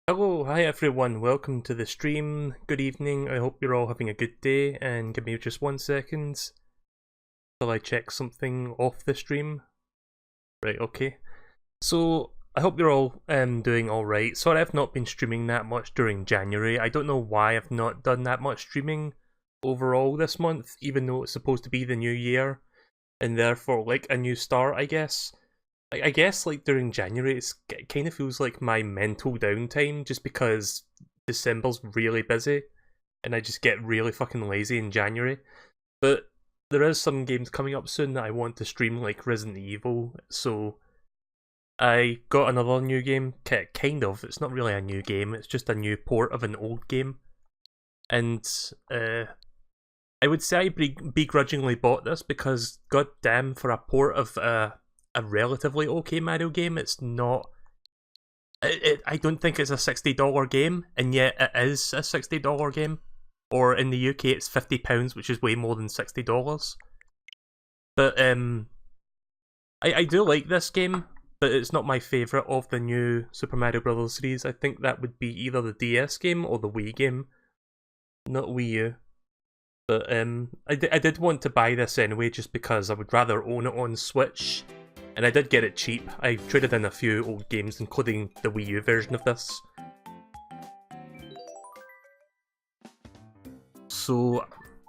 Hello, hi everyone, welcome to the stream. Good evening, I hope you're all having a good day, and give me just 1 second till I check something off the stream. Right, okay. So, I hope you're all doing alright. Sorry I've not been streaming that much during January. I don't know why I've not done that much streaming overall this month, even though it's supposed to be the new year, and therefore like a new start, I guess. I guess like during January it kind of feels like my mental downtime just because December's really busy and I just get really fucking lazy in January. But there is some games coming up soon that I want to stream, like Resident Evil, so I got another new game, kind of, it's not really a new game, it's just a new port of an old game. And I would say I begrudgingly bought this because goddamn, for a port of a relatively okay Mario game, it's not. I don't think it's a $60 game, and yet it is a $60 game. Or in the UK, it's £50, which is way more than $60. But I do like this game, but it's not my favourite of the new Super Mario Bros. Series. I think that would be either the DS game or the Wii game, not Wii U. But I did want to buy this anyway, just because I would rather own it on Switch. And I did get it cheap. I traded in a few old games, including the Wii U version of this. So,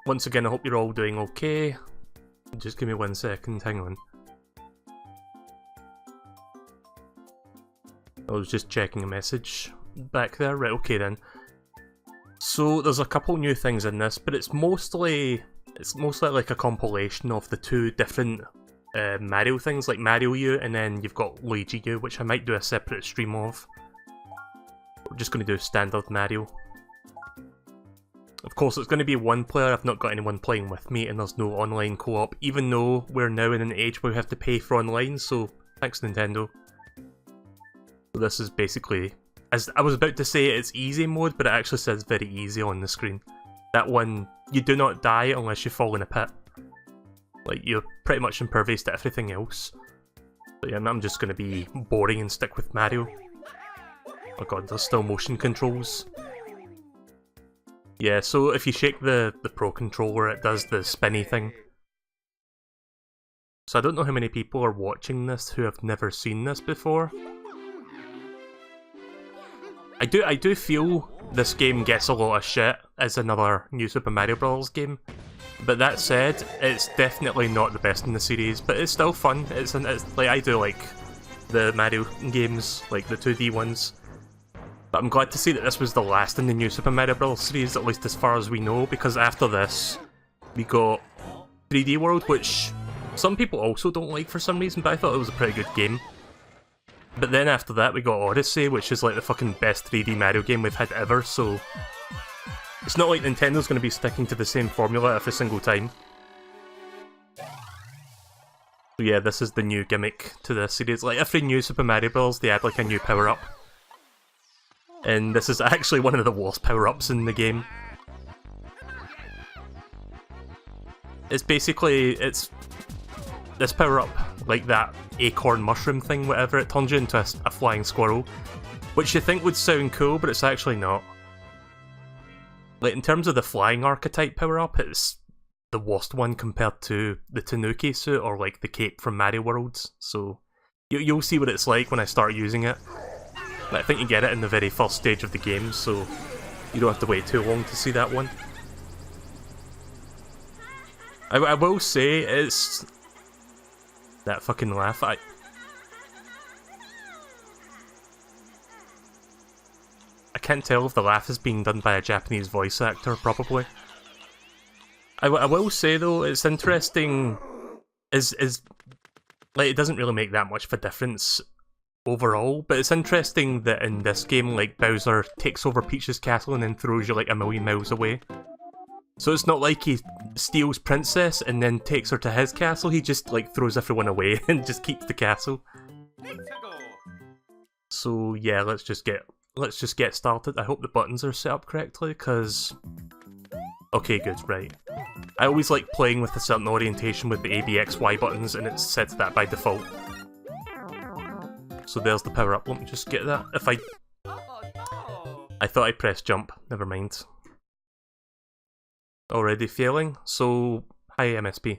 once again, I hope you're all doing okay. Just give me 1 second, hang on. I was just checking a message back there. Right, okay then. So, there's a couple new things in this, but it's mostly like a compilation of the two different Mario things, like Mario U, and then you've got Luigi U, which I might do a separate stream of. We're just going to do standard Mario. Of course, it's going to be one player. I've not got anyone playing with me, and there's no online co-op, even though we're now in an age where we have to pay for online, so thanks Nintendo. So this is basically, as I was about to say, it's easy mode, but it actually says very easy on the screen. That one, you do not die unless you fall in a pit. Like, you're pretty much impervious to everything else. But yeah, I'm just going to be boring and stick with Mario. Oh god, there's still motion controls. Yeah, so if you shake the Pro Controller, it does the spinny thing. So I don't know how many people are watching this who have never seen this before. I do feel this game gets a lot of shit as another new Super Mario Bros. Game. But that said, it's definitely not the best in the series, but it's still fun. It's like, I do like the Mario games, like the 2D ones. But I'm glad to see that this was the last in the new Super Mario Bros. Series, at least as far as we know, because after this, we got 3D World, which some people also don't like for some reason, but I thought it was a pretty good game. But then after that, we got Odyssey, which is like the fucking best 3D Mario game we've had ever, so it's not like Nintendo's going to be sticking to the same formula every single time. So yeah, this is the new gimmick to this series. Like, every new Super Mario Bros, they add like a new power-up. And this is actually one of the worst power-ups in the game. It's basically, it's this power-up, like that acorn mushroom thing, whatever, it turns you into a flying squirrel. Which you think would sound cool, but it's actually not. Like, in terms of the flying archetype power-up, it's the worst one compared to the Tanuki suit or like the cape from Mario Worlds, so you'll see what it's like when I start using it. I think you get it in the very first stage of the game, so you don't have to wait too long to see that one. I will say, it's that fucking laugh. I can't tell if the laugh is being done by a Japanese voice actor, probably. I will say though, it's interesting, like, it doesn't really make that much of a difference overall, but it's interesting that in this game, like, Bowser takes over Peach's castle and then throws you like a million miles away. So it's not like he steals Princess and then takes her to his castle, he just like throws everyone away and just keeps the castle. So yeah, let's just get started. I hope the buttons are set up correctly, because okay, good, right. I always like playing with a certain orientation with the A, B, X, Y buttons, and it's set to that by default. So there's the power up. Let me just get that. If I I thought I pressed jump, never mind. Already failing, so hi MSP.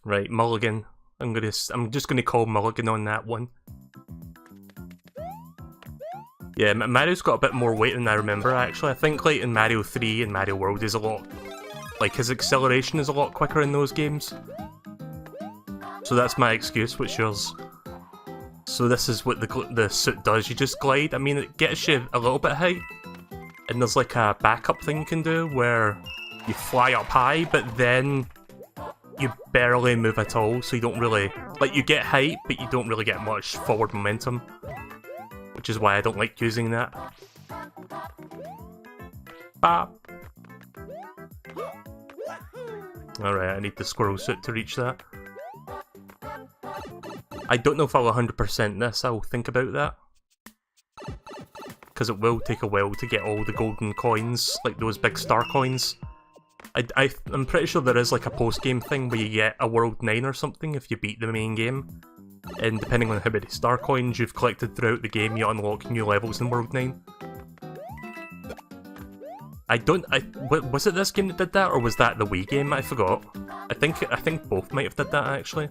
Right, Mulligan. I'm just gonna call Mulligan on that one. Yeah, Mario's got a bit more weight than I remember actually. I think like in Mario 3 and Mario World is a lot... like his acceleration is a lot quicker in those games. So that's my excuse, what's yours? So this is what the suit does, you just glide. I mean, it gets you a little bit height. And there's like a backup thing you can do where you fly up high, but then you barely move at all, so you don't really... like, you get height, but you don't really get much forward momentum. Which is why I don't like using that. Bop! Alright, I need the squirrel suit to reach that. I don't know if I'll 100% this, I'll think about that. Because it will take a while to get all the golden coins, like those big star coins. I'm pretty sure there is like a post-game thing where you get a World 9 or something if you beat the main game. And depending on how many star coins you've collected throughout the game, you unlock new levels in World 9. Was it this game that did that, or was that the Wii game? I forgot. I think both might have did that actually.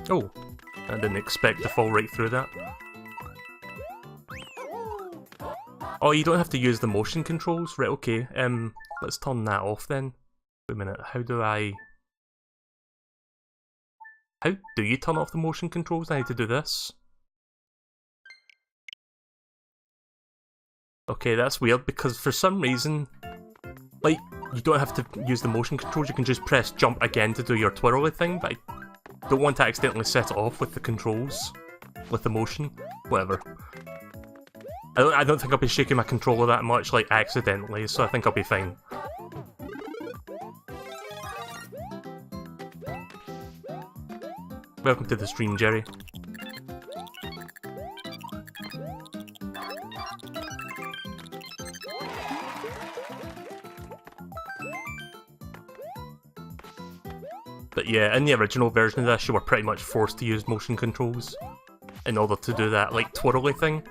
Oh, I didn't expect to fall right through that. Oh, you don't have to use the motion controls? Right, okay. Let's turn that off then. Wait a minute, how do you turn off the motion controls? I need to do this. Okay, that's weird, because for some reason, like, you don't have to use the motion controls, you can just press jump again to do your twirly thing, but I don't want to accidentally set it off with the controls, with the motion, whatever. I don't think I'll be shaking my controller that much, like, accidentally, so I think I'll be fine. Welcome to the stream, Jerry. But yeah, in the original version of this, you were pretty much forced to use motion controls in order to do that, like, twirly thing.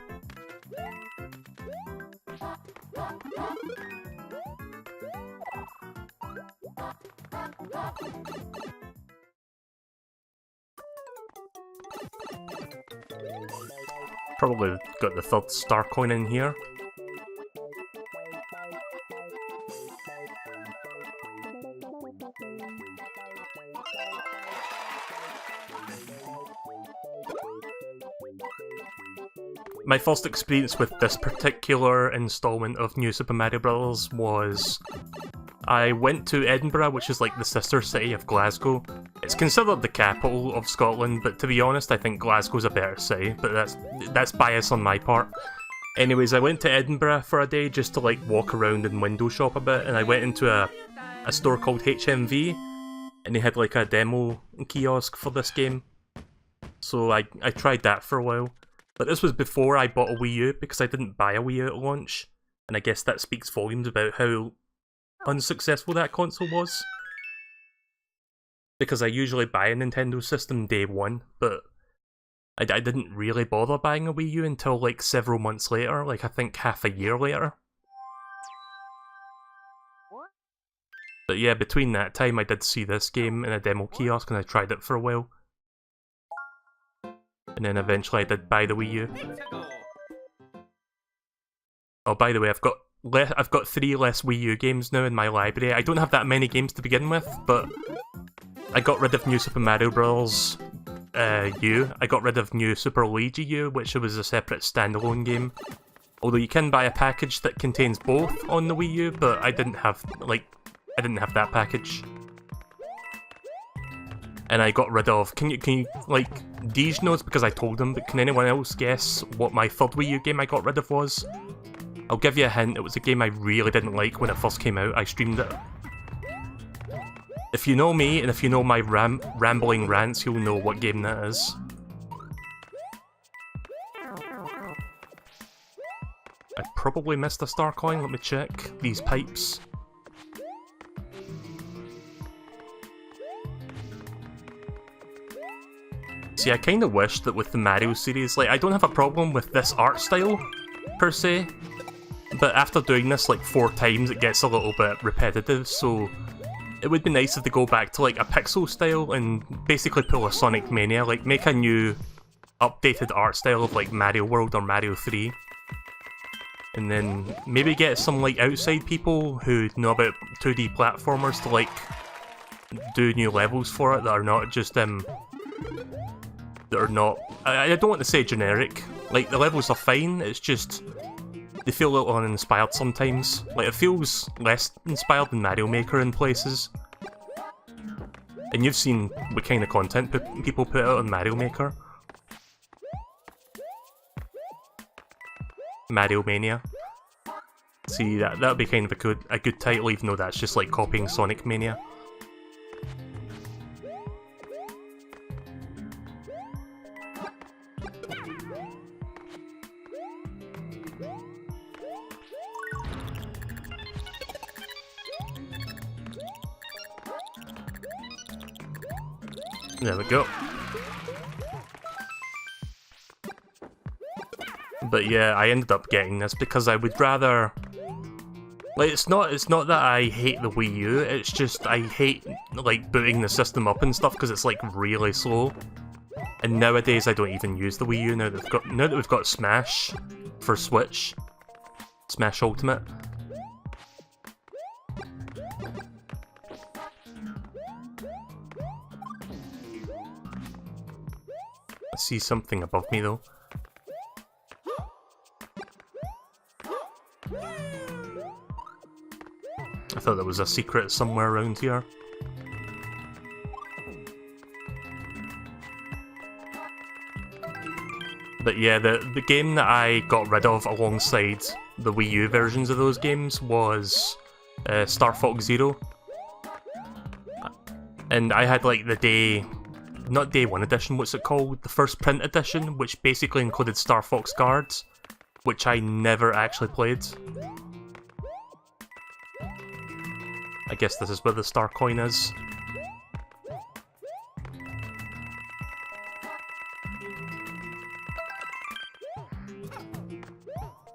Probably got the third star coin in here. My first experience with this particular installment of New Super Mario Bros. Was... I went to Edinburgh, which is like the sister city of Glasgow. It's considered the capital of Scotland, but to be honest, I think Glasgow's a better city, but that's bias on my part. Anyways, I went to Edinburgh for a day just to like walk around and window shop a bit, and I went into a store called HMV, and they had like a demo kiosk for this game. So I tried that for a while. But this was before I bought a Wii U, because I didn't buy a Wii U at launch, and I guess that speaks volumes about how unsuccessful that console was. Because I usually buy a Nintendo system day one, but I didn't really bother buying a Wii U until like several months later, like I think half a year later. But yeah, between that time I did see this game in a demo kiosk and I tried it for a while. And then eventually I did buy the Wii U. Oh, by the way, I've got 3 less Wii U games now in my library. I don't have that many games to begin with, but I got rid of New Super Mario Bros. U. I got rid of New Super Luigi U, which was a separate standalone game. Although you can buy a package that contains both on the Wii U, but I didn't have that package. And I got rid of... Can you like, Deej knows because I told him, but can anyone else guess what my third Wii U game I got rid of was? I'll give you a hint, it was a game I really didn't like when it first came out. I streamed it. If you know me, and if you know my rambling rants, you'll know what game that is. I probably missed a star coin, let me check. These pipes. See, I kind of wish that with the Mario series, like, I don't have a problem with this art style, per se, but after doing this like 4 times it gets a little bit repetitive, so it would be nice if they go back to like a pixel style and basically pull a Sonic Mania, like make a new updated art style of like Mario World or Mario 3. And then maybe get some like outside people who know about 2D platformers to like do new levels for it that are not just that are not, I don't want to say generic, like the levels are fine, it's just they feel a little uninspired sometimes. Like, it feels less inspired than Mario Maker in places. And you've seen what kind of content people put out on Mario Maker. Mario Mania. See, that would be kind of a good title, even though that's just like copying Sonic Mania. There we go. But yeah, I ended up getting this because I would rather... Like, it's not that I hate the Wii U, it's just I hate, like, booting the system up and stuff because it's, like, really slow. And nowadays I don't even use the Wii U now that we've got Smash for Switch. Smash Ultimate. I see something above me though. I thought there was a secret somewhere around here. But yeah, the game that I got rid of alongside the Wii U versions of those games was Star Fox Zero. And I had like the not day 1 edition, what's it called? The first print edition, which basically included Star Fox cards, which I never actually played. I guess this is where the star coin is.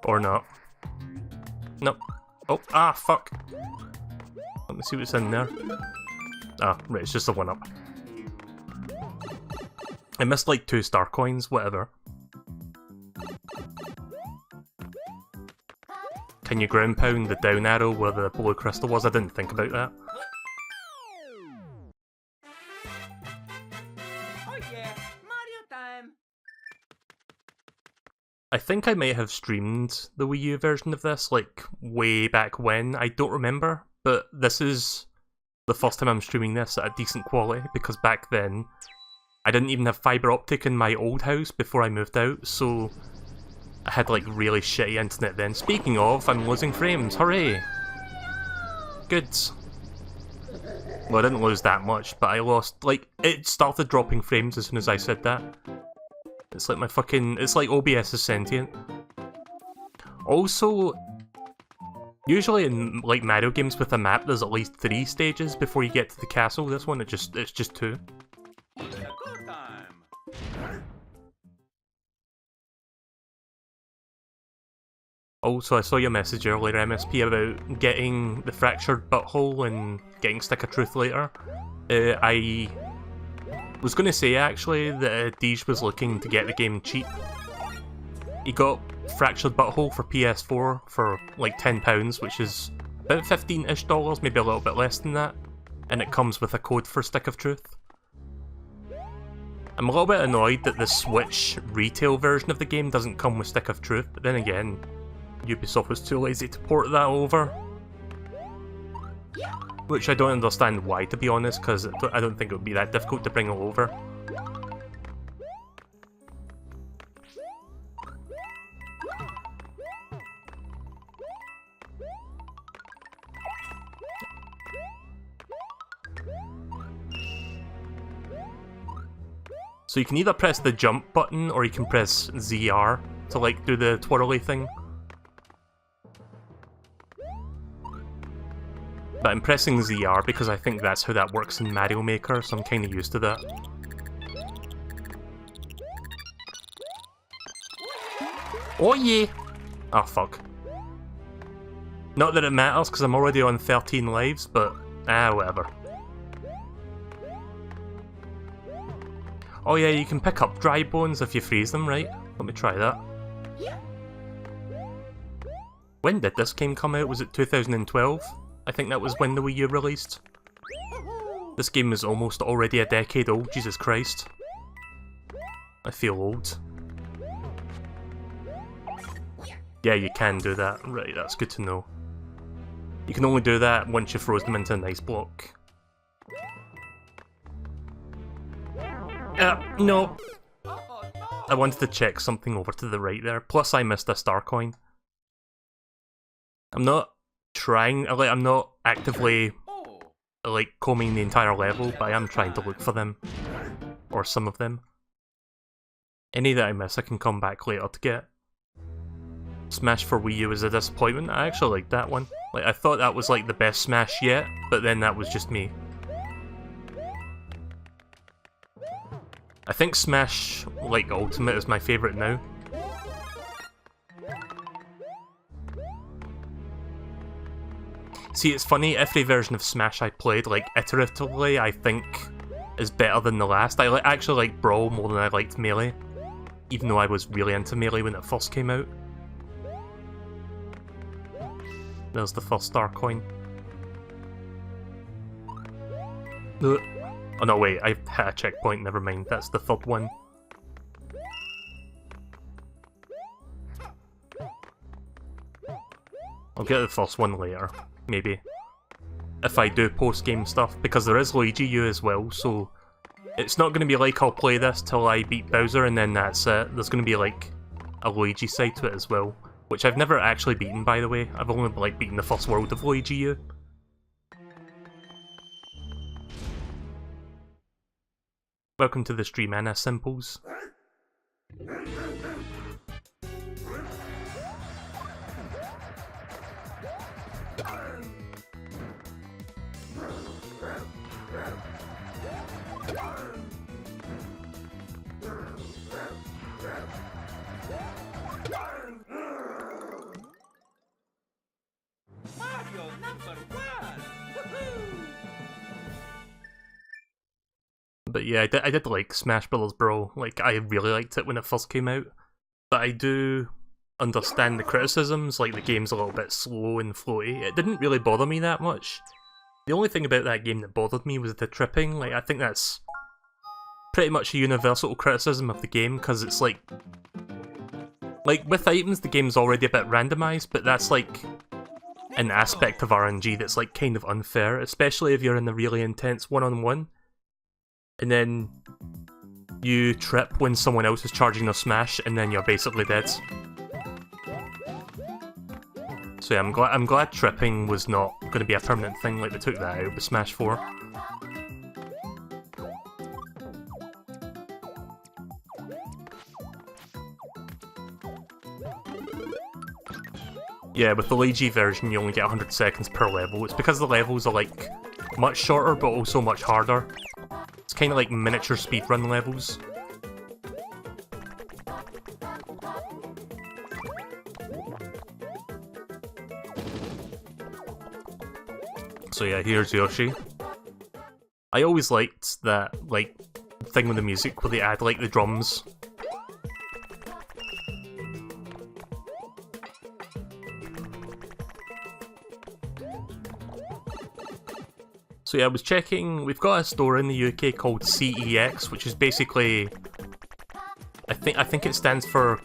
Or not. Nope. Oh, ah, fuck. Let me see what's in there. Ah, right, it's just a 1-up. I missed like 2 star coins, whatever. Can you ground pound the down arrow where the blue crystal was? I didn't think about that. Oh yeah, Mario time! I think I might have streamed the Wii U version of this, like, way back when. I don't remember, but this is the first time I'm streaming this at a decent quality, because back then I didn't even have fibre optic in my old house before I moved out, so I had like really shitty internet then. Speaking of, I'm losing frames, hooray! Good. Well, I didn't lose that much, but I lost, like, it started dropping frames as soon as I said that. It's like my fucking, it's like OBS is sentient. Also, usually in like Mario games with a map there's at least 3 stages before you get to the castle. This one, it's just 2. Also, I saw your message earlier, MSP, about getting the fractured butthole and getting Stick of Truth later. I was going to say, actually, that Deej was looking to get the game cheap. He got Fractured Butthole for PS4 for like £10, which is about 15-ish dollars, maybe a little bit less than that. And it comes with a code for Stick of Truth. I'm a little bit annoyed that the Switch retail version of the game doesn't come with Stick of Truth, but then again, Ubisoft was too lazy to port that over. Which I don't understand why, to be honest, because I don't think it would be that difficult to bring it over. So you can either press the jump button, or you can press ZR to like do the twirly thing. But I'm pressing ZR because I think that's how that works in Mario Maker, so I'm kinda used to that. Oh yeah! Oh fuck. Not that it matters, because I'm already on 13 lives, but whatever. Oh yeah, you can pick up dry bones if you freeze them, right? Let me try that. When did this game come out? Was it 2012? I think that was when the Wii U released. This game is almost already a decade old, Jesus Christ. I feel old. Yeah, you can do that. Right, that's good to know. You can only do that once you froze them into an ice block. No! I wanted to check something over to the right there, plus I missed a star coin. I'm not trying, I'm not actively combing the entire level, but I am trying to look for them. Or some of them. Any that I miss I can come back later to get. Smash for Wii U was a disappointment. I actually liked that one. Like, I thought that was like the best Smash yet, but then that was just me. I think Smash, like, Ultimate is my favourite now. See, it's funny, every version of Smash I played, like, iteratively, I think is better than the last. I actually like Brawl more than I liked Melee, even though I was really into Melee when it first came out. There's the first star coin. Oh no, wait, I hit a checkpoint, never mind, that's the third one. I'll get the first one later, maybe. If I do post-game stuff, because there is Luigi U as well, so it's not going to be like I'll play this till I beat Bowser and then that's it. There's going to be like a Luigi side to it as well, which I've never actually beaten, by the way. I've only like beaten the first world of Luigi U. Welcome to the stream, Anna Simples. Mario #1! Woohoo! But yeah, I did like Smash Bros. Brawl. Like, I really liked it when it first came out. But I do understand the criticisms, like the game's a little bit slow and floaty. It didn't really bother me that much. The only thing about that game that bothered me was the tripping. Like, I think that's pretty much a universal criticism of the game, because it's like with items, the game's already a bit randomized, but that's like an aspect of RNG that's like kind of unfair, especially if you're in a really intense one-on-one. And then you trip when someone else is charging their smash, and then you're basically dead. So yeah, I'm glad tripping was not going to be a permanent thing, like they took that out with Smash 4. Yeah, with the Luigi version you only get 100 seconds per level. It's because the levels are like much shorter but also much harder. It's kind of like miniature speedrun levels. So yeah, here's Yoshi. I always liked that, like, thing with the music where they add, like, the drums. So yeah, I was checking, we've got a store in the UK called CEX, which is basically, I think it stands for,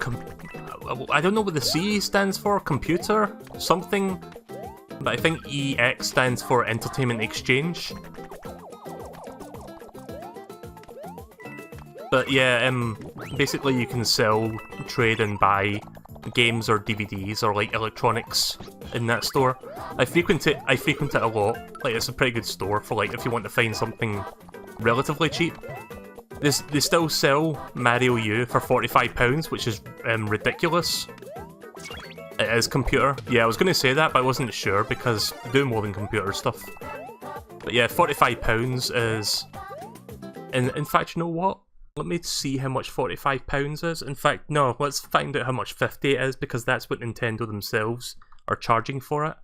I don't know what the C stands for, computer, something, but I think EX stands for Entertainment Exchange. But yeah, basically you can sell, trade and buy games or DVDs or like electronics in that store. I frequent it a lot. Like, it's a pretty good store for like if you want to find something relatively cheap. They still sell Mahrio U for £45, which is ridiculous. It is computer. Yeah, I was going to say that, but I wasn't sure because they do more than computer stuff. But yeah, £45 is... In fact, you know what? Let me see how much £45 is. In fact, no, let's find out how much 50 is, because that's what Nintendo themselves are charging for it.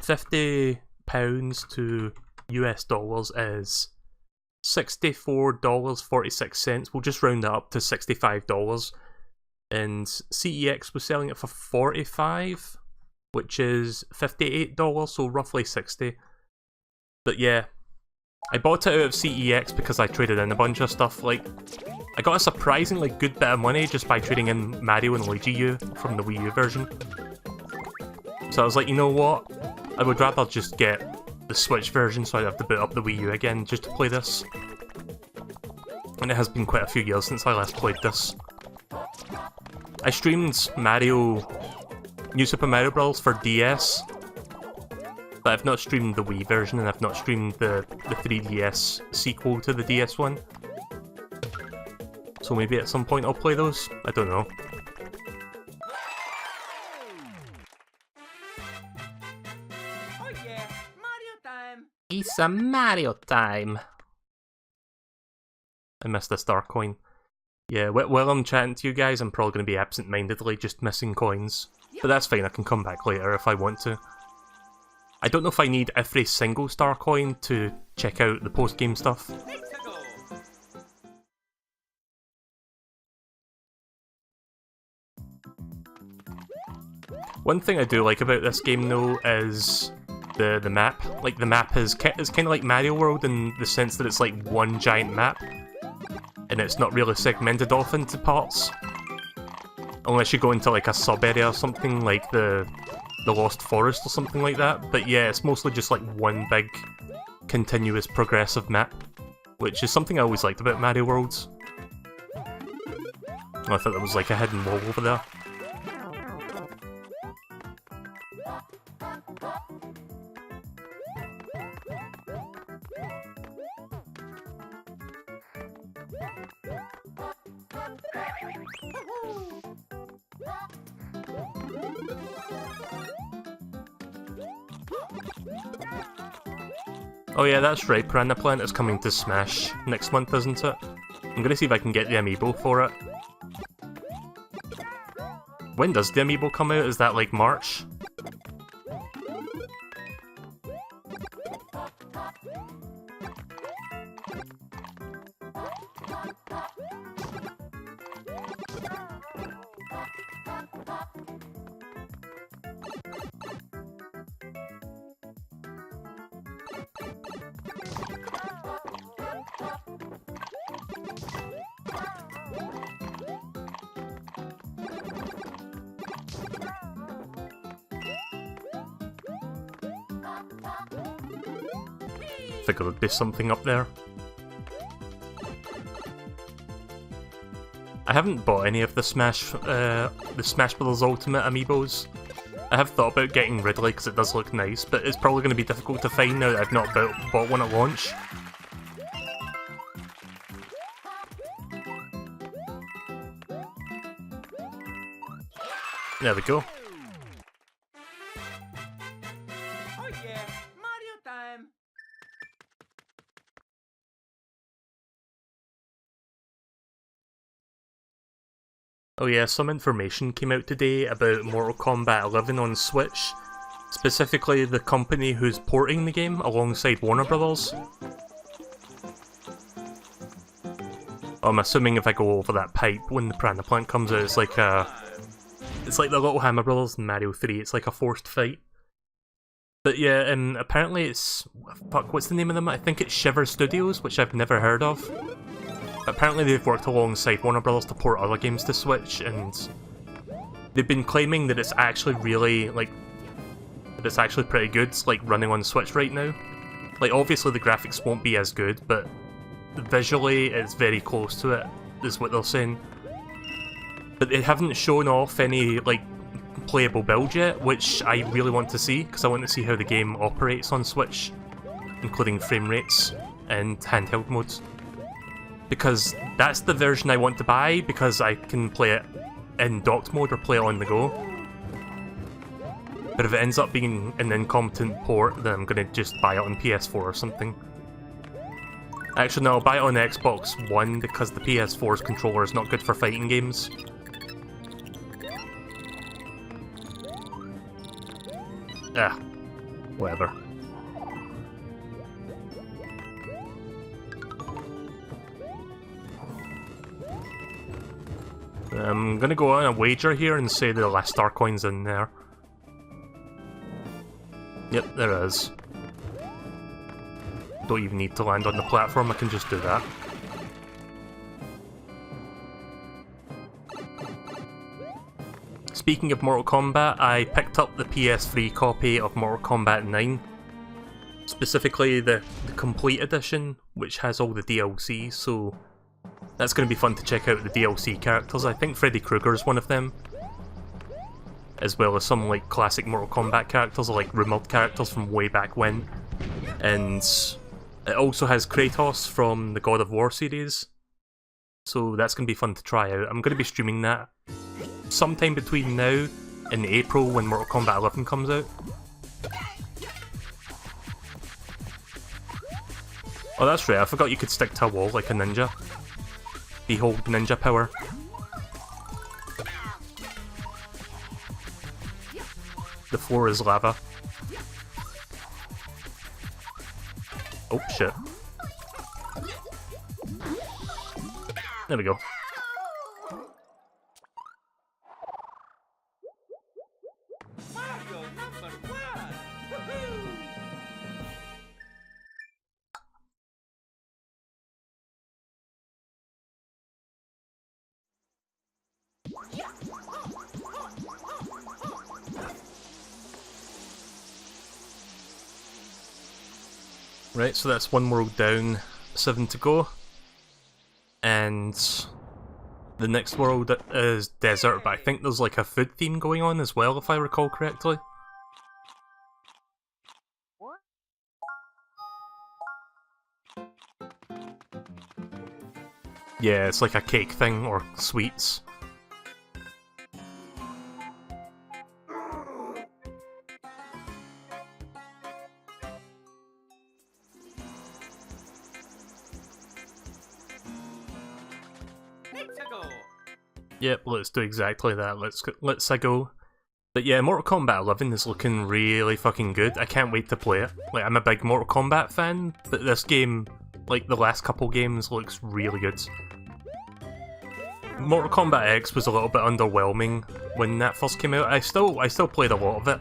£50 to US dollars is $64.46. We'll just round that up to $65. And CEX was selling it for $45, which is $58, so roughly $60. But yeah, I bought it out of CEX because I traded in a bunch of stuff. Like, I got a surprisingly good bit of money just by trading in Mario and Luigi U from the Wii U version. So I was like, you know what? I would rather just get the Switch version so I'd have to boot up the Wii U again just to play this. And it has been quite a few years since I last played this. I streamed New Super Mario Bros. For DS, but I've not streamed the Wii version, and I've not streamed the 3DS sequel to the DS one. So maybe at some point I'll play those? I don't know. Oh yeah, Mario time! It's a Mario time! I missed a star coin. Yeah, while I'm chatting to you guys, I'm probably going to be absent-mindedly just missing coins. But that's fine, I can come back later if I want to. I don't know if I need every single star coin to check out the post-game stuff. One thing I do like about this game though is the map. Like, the map is kind of like Mario World in the sense that it's like one giant map, and it's not really segmented off into parts. Unless you go into like a sub-area or something, like the Lost Forest or something like that. But yeah, it's mostly just like one big, continuous, progressive map, which is something I always liked about Mario Worlds. I thought there was like a hidden wall over there. Oh yeah, that's right, Piranha Plant is coming to Smash next month, isn't it? I'm gonna see if I can get the amiibo for it. When does the amiibo come out? Is that like March? Figured there'd be something up there. I haven't bought any of the Smash Bros. Ultimate amiibos. I have thought about getting Ridley because it does look nice, but it's probably going to be difficult to find now that I've not bought one at launch. There we go. Oh yeah, Mario time! Oh yeah, some information came out today about Mortal Kombat 11 on Switch. Specifically, the company who's porting the game alongside Warner Brothers. I'm assuming if I go over that pipe when the Piranha Plant comes out, it's like the Little Hammer Brothers in Mario 3, it's like a forced fight. But yeah, and apparently it's... fuck, what's the name of them? I think it's Shiver Studios, which I've never heard of. Apparently they've worked alongside Warner Brothers to port other games to Switch, and they've been claiming that it's actually really, like, that it's actually pretty good, like, running on Switch right now. Like, obviously the graphics won't be as good, but visually it's very close to it, is what they're saying. But they haven't shown off any, like, playable build yet, which I really want to see, because I want to see how the game operates on Switch, including frame rates and handheld modes. Because that's the version I want to buy, because I can play it in docked mode or play it on the go. But if it ends up being an incompetent port, then I'm gonna just buy it on PS4 or something. Actually, no, I'll buy it on Xbox One because the PS4's controller is not good for fighting games. Ah, whatever. I'm gonna go on a wager here and say the last star coin's in there. Yep, there is. Don't even need to land on the platform, I can just do that. Speaking of Mortal Kombat, I picked up the PS3 copy of Mortal Kombat 9. Specifically the Complete Edition, which has all the DLC, so that's going to be fun to check out the DLC characters. I think Freddy Krueger is one of them. As well as some like classic Mortal Kombat characters, or like rumored characters from way back when. And it also has Kratos from the God of War series. So that's going to be fun to try out. I'm going to be streaming that sometime between now and April when Mortal Kombat 11 comes out. Oh, that's right, I forgot you could stick to a wall like a ninja. Behold ninja power. The floor is lava. Oh, shit. There we go. Mario #1! Woohoo! Right, so that's one world down, 7 to go. And the next world is desert, but I think there's like a food theme going on as well, if I recall correctly. Yeah, it's like a cake thing, or sweets. Yep, let's do exactly that. Let's go. But yeah, Mortal Kombat 11 is looking really fucking good. I can't wait to play it. Like, I'm a big Mortal Kombat fan, but this game, like the last couple games, looks really good. Mortal Kombat X was a little bit underwhelming when that first came out. I still played a lot of it,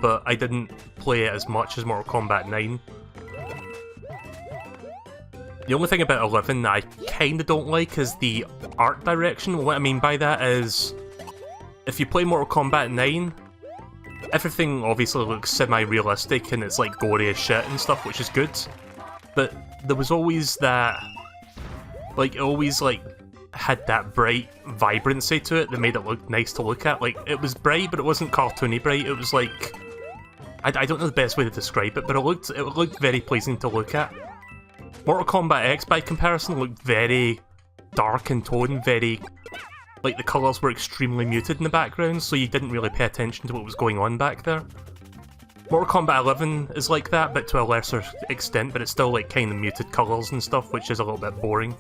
but I didn't play it as much as Mortal Kombat 9. The only thing about 11 that I kinda don't like is the art direction. What I mean by that is, if you play Mortal Kombat 9, everything obviously looks semi-realistic and it's like gory as shit and stuff, which is good. But there was always that, like, it always like had that bright vibrancy to it that made it look nice to look at. Like, it was bright, but it wasn't cartoony bright. It was like, I don't know the best way to describe it, but it looked very pleasing to look at. Mortal Kombat X, by comparison, looked very dark in tone, very... like, the colours were extremely muted in the background, so you didn't really pay attention to what was going on back there. Mortal Kombat 11 is like that, but to a lesser extent, but it's still, like, kind of muted colours and stuff, which is a little bit boring.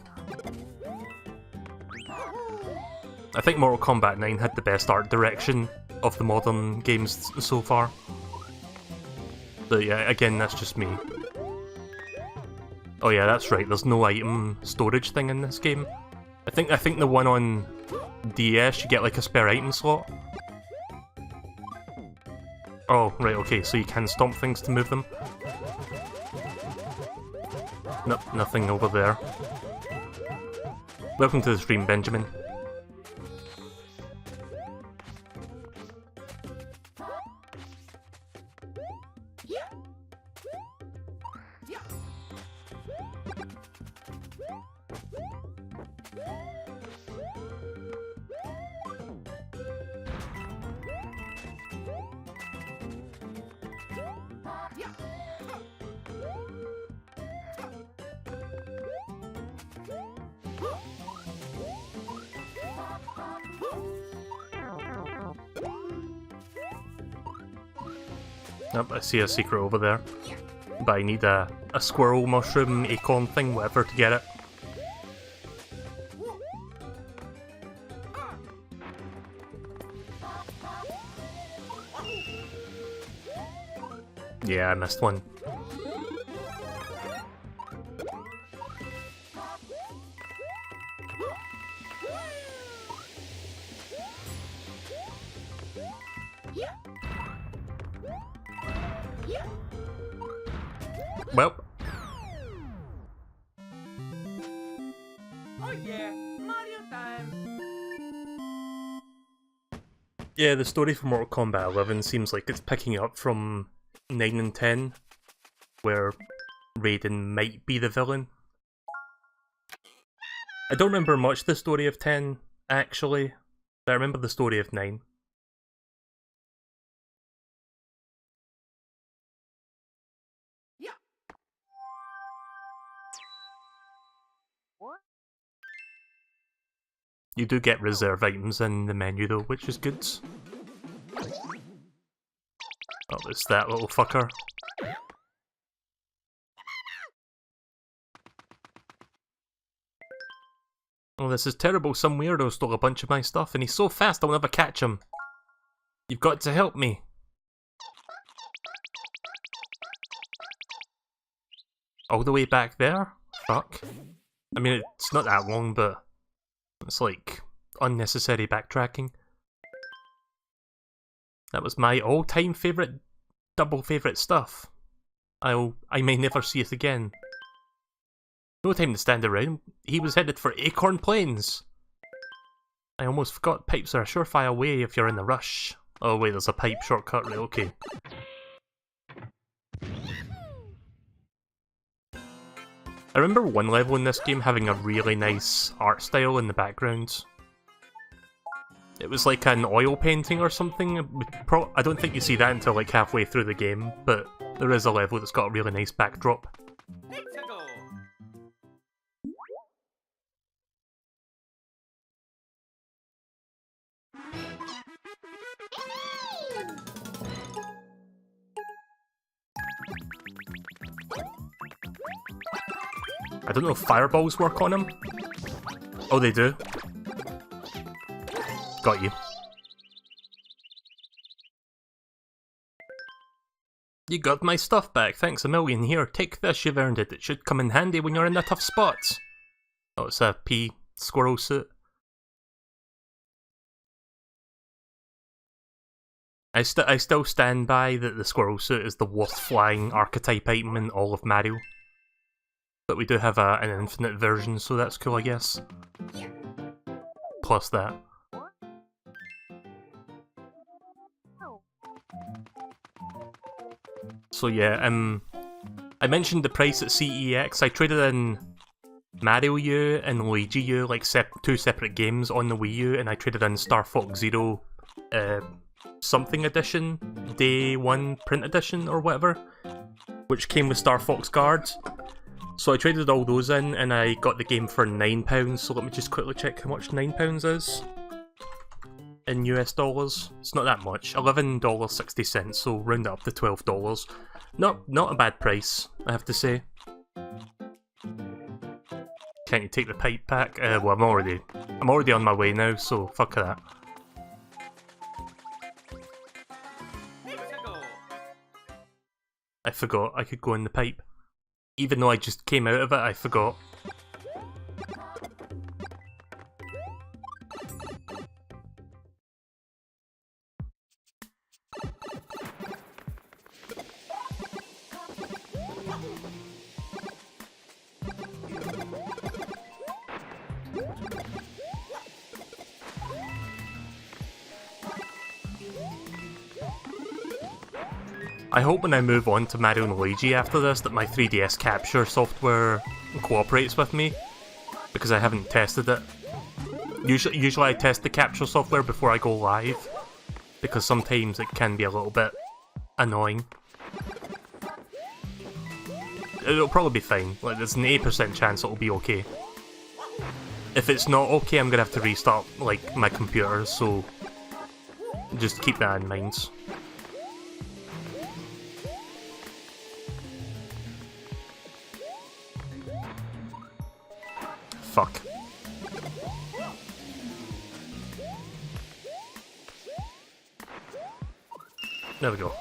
I think Mortal Kombat 9 had the best art direction of the modern games so far. But yeah, again, that's just me. Oh yeah, that's right, there's no item storage thing in this game. I think the one on DS, you get like a spare item slot. Oh, right, okay, so you can stomp things to move them. Nope, nothing over there. Welcome to the stream, Benjamin. Nope, I see a secret over there. But I need a squirrel, mushroom, acorn thing, whatever, to get it. Yeah, I missed one. Well. Oh yeah, Mario time. Yeah, the story for Mortal Kombat 11 seems like it's picking up from 9 and 10, where Raiden might be the villain. I don't remember much the story of 10, actually, but I remember the story of 9. Yeah. You do get reserve items in the menu though, which is good. Oh, it's that little fucker. Oh, this is terrible. Some weirdo stole a bunch of my stuff, and he's so fast I'll never catch him. You've got to help me. All the way back there? Fuck. I mean, it's not that long, but it's like unnecessary backtracking. That was my all-time favourite, double favourite stuff. I may never see it again. No time to stand around. He was headed for Acorn Plains. I almost forgot pipes are a surefire way if you're in a rush. Oh wait, there's a pipe shortcut, right, okay. I remember one level in this game having a really nice art style in the background. It was like an oil painting or something. I don't think you see that until like halfway through the game, but there is a level that's got a really nice backdrop. Let's go. I don't know if fireballs work on him. Oh, they do. Got you. You got my stuff back, thanks a million. Here, take this, you've earned it. It should come in handy when you're in the tough spots. Oh, it's a pea squirrel suit. I still stand by that the squirrel suit is the worst flying archetype item in all of Mario. But we do have an infinite version, so that's cool, I guess. Plus that. So yeah, I mentioned the price at CEX. I traded in Mario U and Luigi U, like two separate games on the Wii U, and I traded in Star Fox Zero something edition, Day 1 print edition or whatever, which came with Star Fox cards. So I traded all those in and I got the game for £9, so let me just quickly check how much £9 is in US dollars. It's not that much, $11.60, so round it up to $12. Not a bad price, I have to say. Can't you take the pipe back? Well, I'm already on my way now, so fuck that. I forgot I could go in the pipe. Even though I just came out of it, I forgot. I hope when I move on to Mario and Luigi after this that my 3DS capture software cooperates with me, because I haven't tested it. Usually I test the capture software before I go live, because sometimes it can be a little bit annoying. It'll probably be fine, like there's an 8% chance it'll be okay. If it's not okay, I'm gonna have to restart like my computer, so just keep that in mind. Fuck. There we go.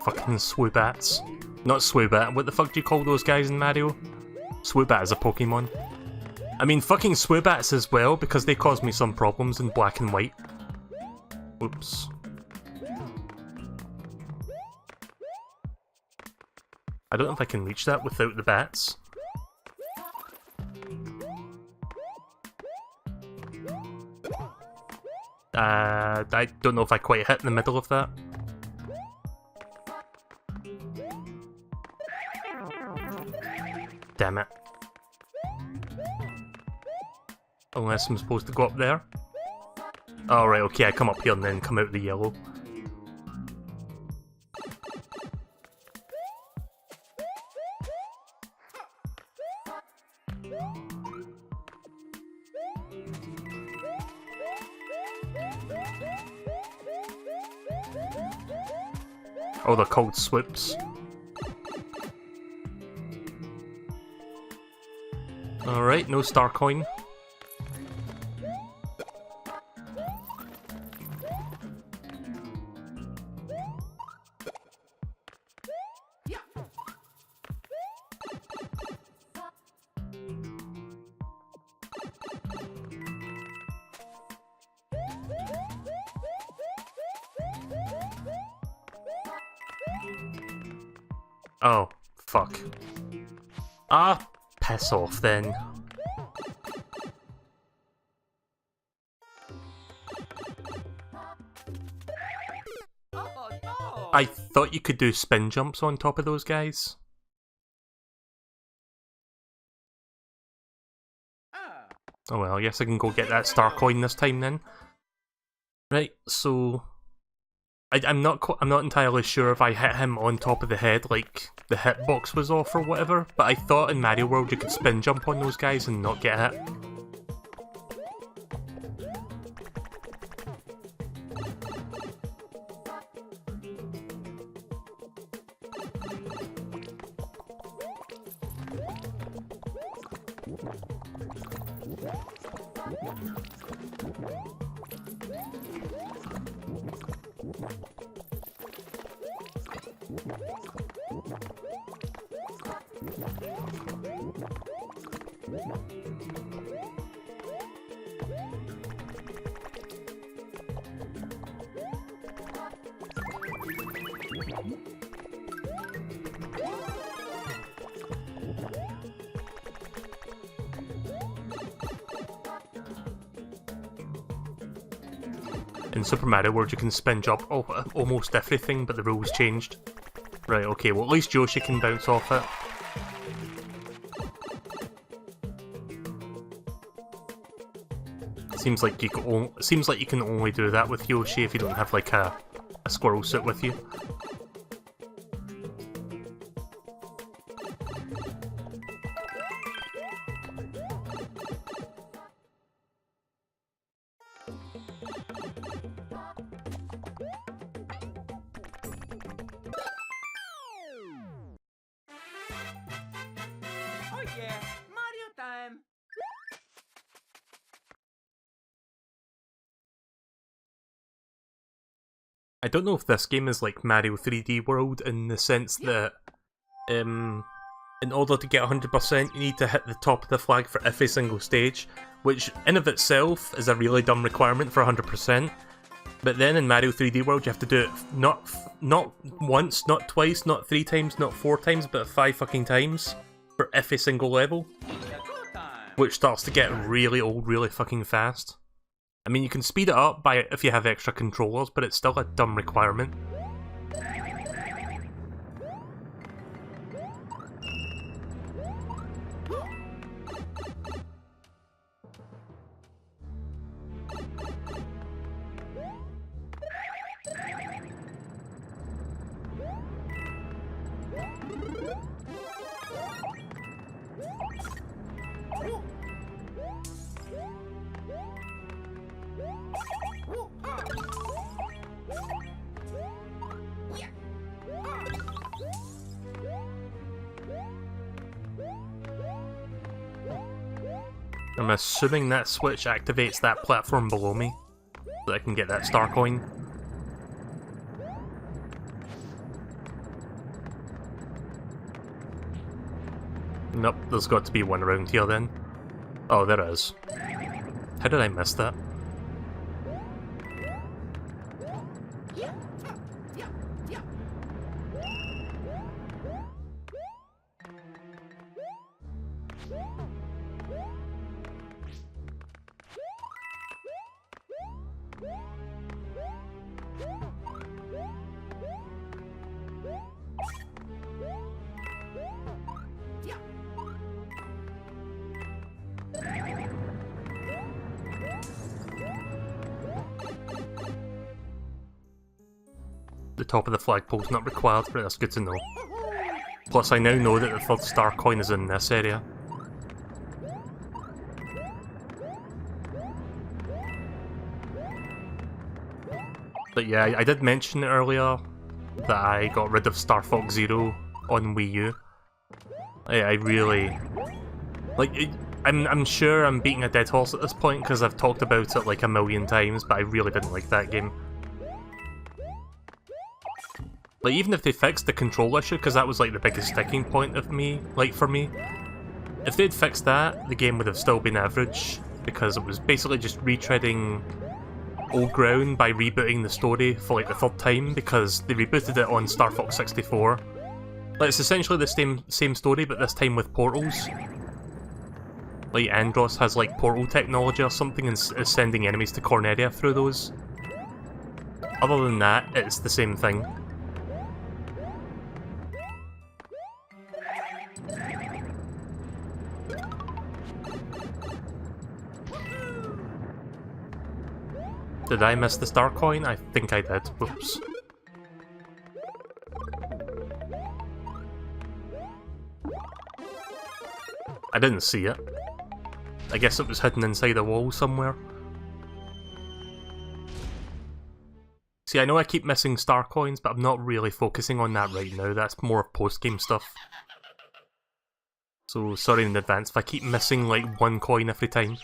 Fucking Swoobats. Not Swoobat, what the fuck do you call those guys in Mario? Swoobat is a Pokemon. I mean fucking Swoobats as well, because they caused me some problems in Black and White. Oops. I don't know if I can reach that without the bats. I don't know if I quite hit in the middle of that. Damn it. Unless I'm supposed to go up there. Oh right, okay, I come up here and then come out the yellow. Oh, they're called swoops. Alright, no star coin. Oh, fuck. Ah, piss off then. Oh no! I thought you could do spin jumps on top of those guys. Ah. Oh well, I guess I can go get that star coin this time then. Right, so I'm not entirely sure if I hit him on top of the head, like the hitbox was off or whatever, but I thought in Mario World you could spin jump on those guys and not get hit. In Super Mario World you can spin jump almost everything, but the rules changed. Right, okay, well at least Yoshi can bounce off it. Seems like you can only do that with Yoshi if you don't have like a squirrel suit with you. Oh yeah, Mario time! I don't know if this game is like Mario 3D World in the sense that in order to get 100% you need to hit the top of the flag for every single stage, which in of itself is a really dumb requirement for 100%. But then in Mario 3D World you have to do it not once, not twice, not 3 times, not 4 times, but 5 fucking times for every single level, It's a good time! which starts to get really old really fucking fast. I mean, you can speed it up by if you have extra controllers, but it's still a dumb requirement. I'm assuming that switch activates that platform below me, so that I can get that star coin. Nope, there's got to be one around here then. Oh, there is. How did I miss that? The top of the flagpole's not required, but that's good to know. Plus, I now know that the third star coin is in this area. But yeah, I did mention earlier that I got rid of Star Fox Zero on Wii U. I really... Like, I'm sure I'm beating a dead horse at this point because I've talked about it like a million times, but I really didn't like that game. Like, even if they fixed the control issue, because that was like the biggest sticking point of me, like for me, if they'd fixed that, the game would have still been average, because it was basically just retreading old ground by rebooting the story for like the third time, because they rebooted it on Star Fox 64. Like, it's essentially the same story, but this time with portals. Like, Andros has like portal technology or something and is sending enemies to Corneria through those. Other than that, it's the same thing. Did I miss the star coin? I think I did. Oops. I didn't see it. I guess it was hidden inside a wall somewhere. See, I know I keep missing star coins, but I'm not really focusing on that right now. That's more post-game stuff. So, sorry in advance if I keep missing like one coin every time.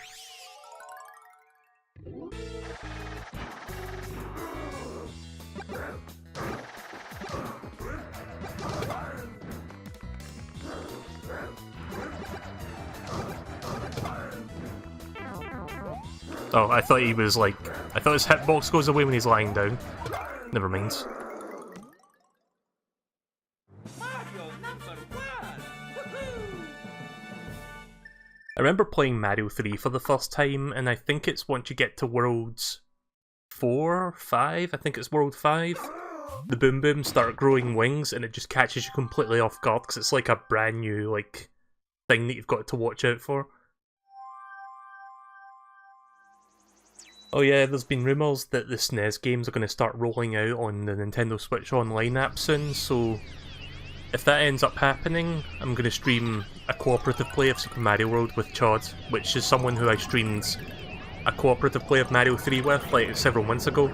Oh, I thought he was like... I thought his hitbox goes away when he's lying down. Never mind. Mahrio #1! Woohoo! I remember playing Mario 3 for the first time, and I think it's once you get to Worlds 4, 5, I think it's World 5, the Boom Boom start growing wings, and it just catches you completely off guard, because it's like a brand new, like, thing that you've got to watch out for. Oh yeah, there's been rumours that the SNES games are going to start rolling out on the Nintendo Switch Online app soon, so if that ends up happening, I'm going to stream a cooperative play of Super Mario World with Chod, which is someone who I streamed a cooperative play of Mario 3 with, like, several months ago.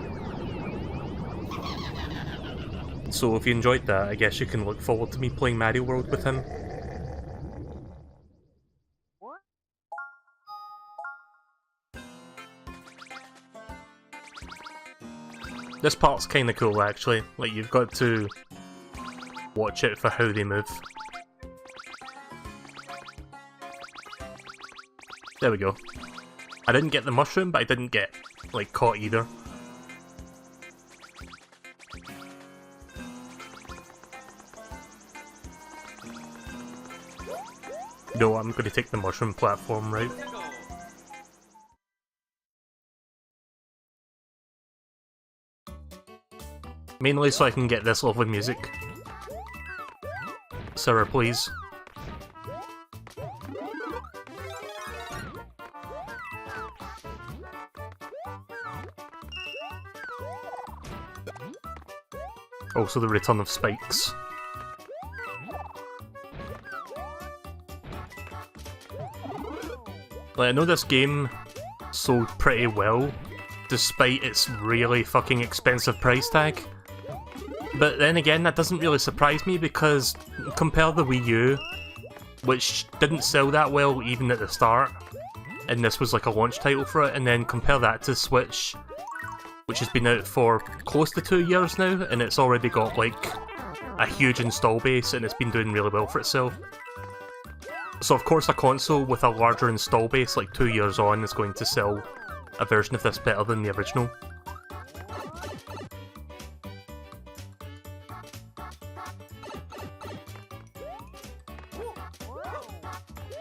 So if you enjoyed that, I guess you can look forward to me playing Mario World with him. This part's kinda cool actually, like you've got to watch it for how they move. There we go. I didn't get the mushroom, but I didn't get, like, caught either. No, I'm gonna take the mushroom platform route. Mainly so I can get this lovely music. Sir, please. Also the return of spikes. Like, I know this game sold pretty well, despite its really fucking expensive price tag. But then again, that doesn't really surprise me because compare the Wii U, which didn't sell that well even at the start, and this was like a launch title for it, and then compare that to Switch, which has been out for close to 2 years now, and it's already got like a huge install base and it's been doing really well for itself. So of course a console with a larger install base like 2 years on is going to sell a version of this better than the original.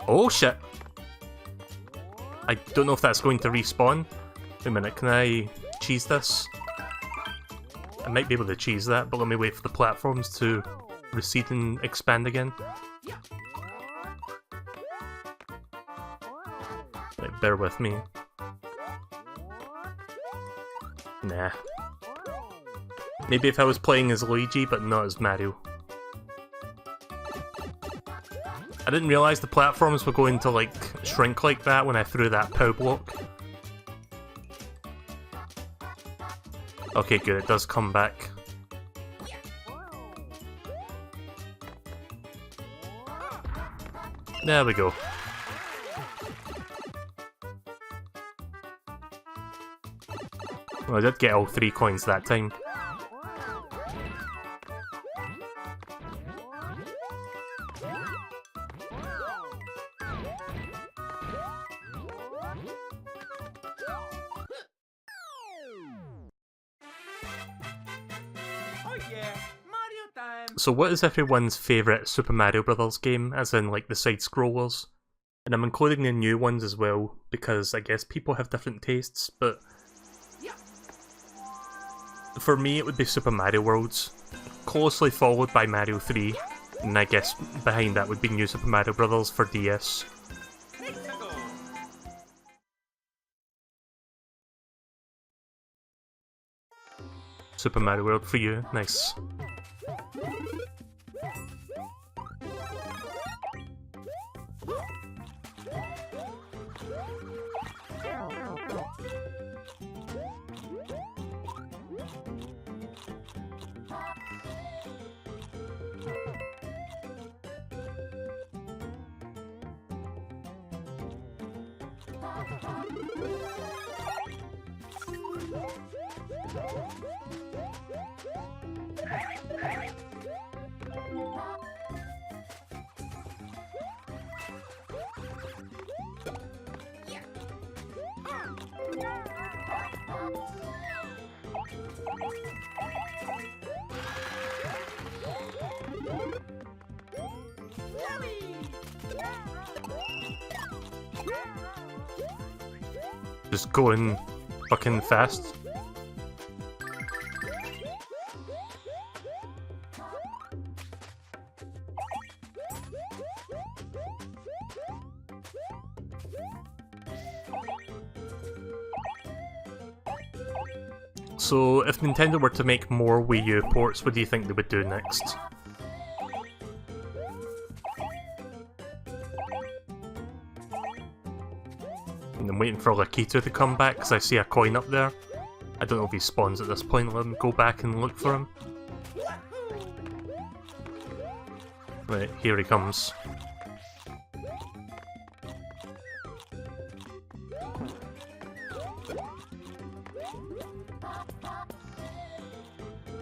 Oh shit! I don't know if that's going to respawn. Wait a minute, can I cheese this? I might be able to cheese that, but let me wait for the platforms to recede and expand again. Right, bear with me. Nah. Maybe if I was playing as Luigi, but not as Mario. I didn't realise the platforms were going to, like, shrink like that when I threw that POW block. Okay, good, it does come back. There we go. Well, I did get all 3 coins that time. So what is everyone's favourite Super Mario Bros. Game, as in like the side-scrollers? And I'm including the new ones as well, because I guess people have different tastes, but for me it would be Super Mario Worlds, closely followed by Mario 3, and I guess behind that would be New Super Mario Bros. For DS. Super Mario World for you, nice. Just going fucking fast. So, if Nintendo were to make more Wii U ports, what do you think they would do next? And I'm waiting for Lakito to come back, because I see a coin up there. I don't know if he spawns at this point, let me go back and look for him. Right, here he comes.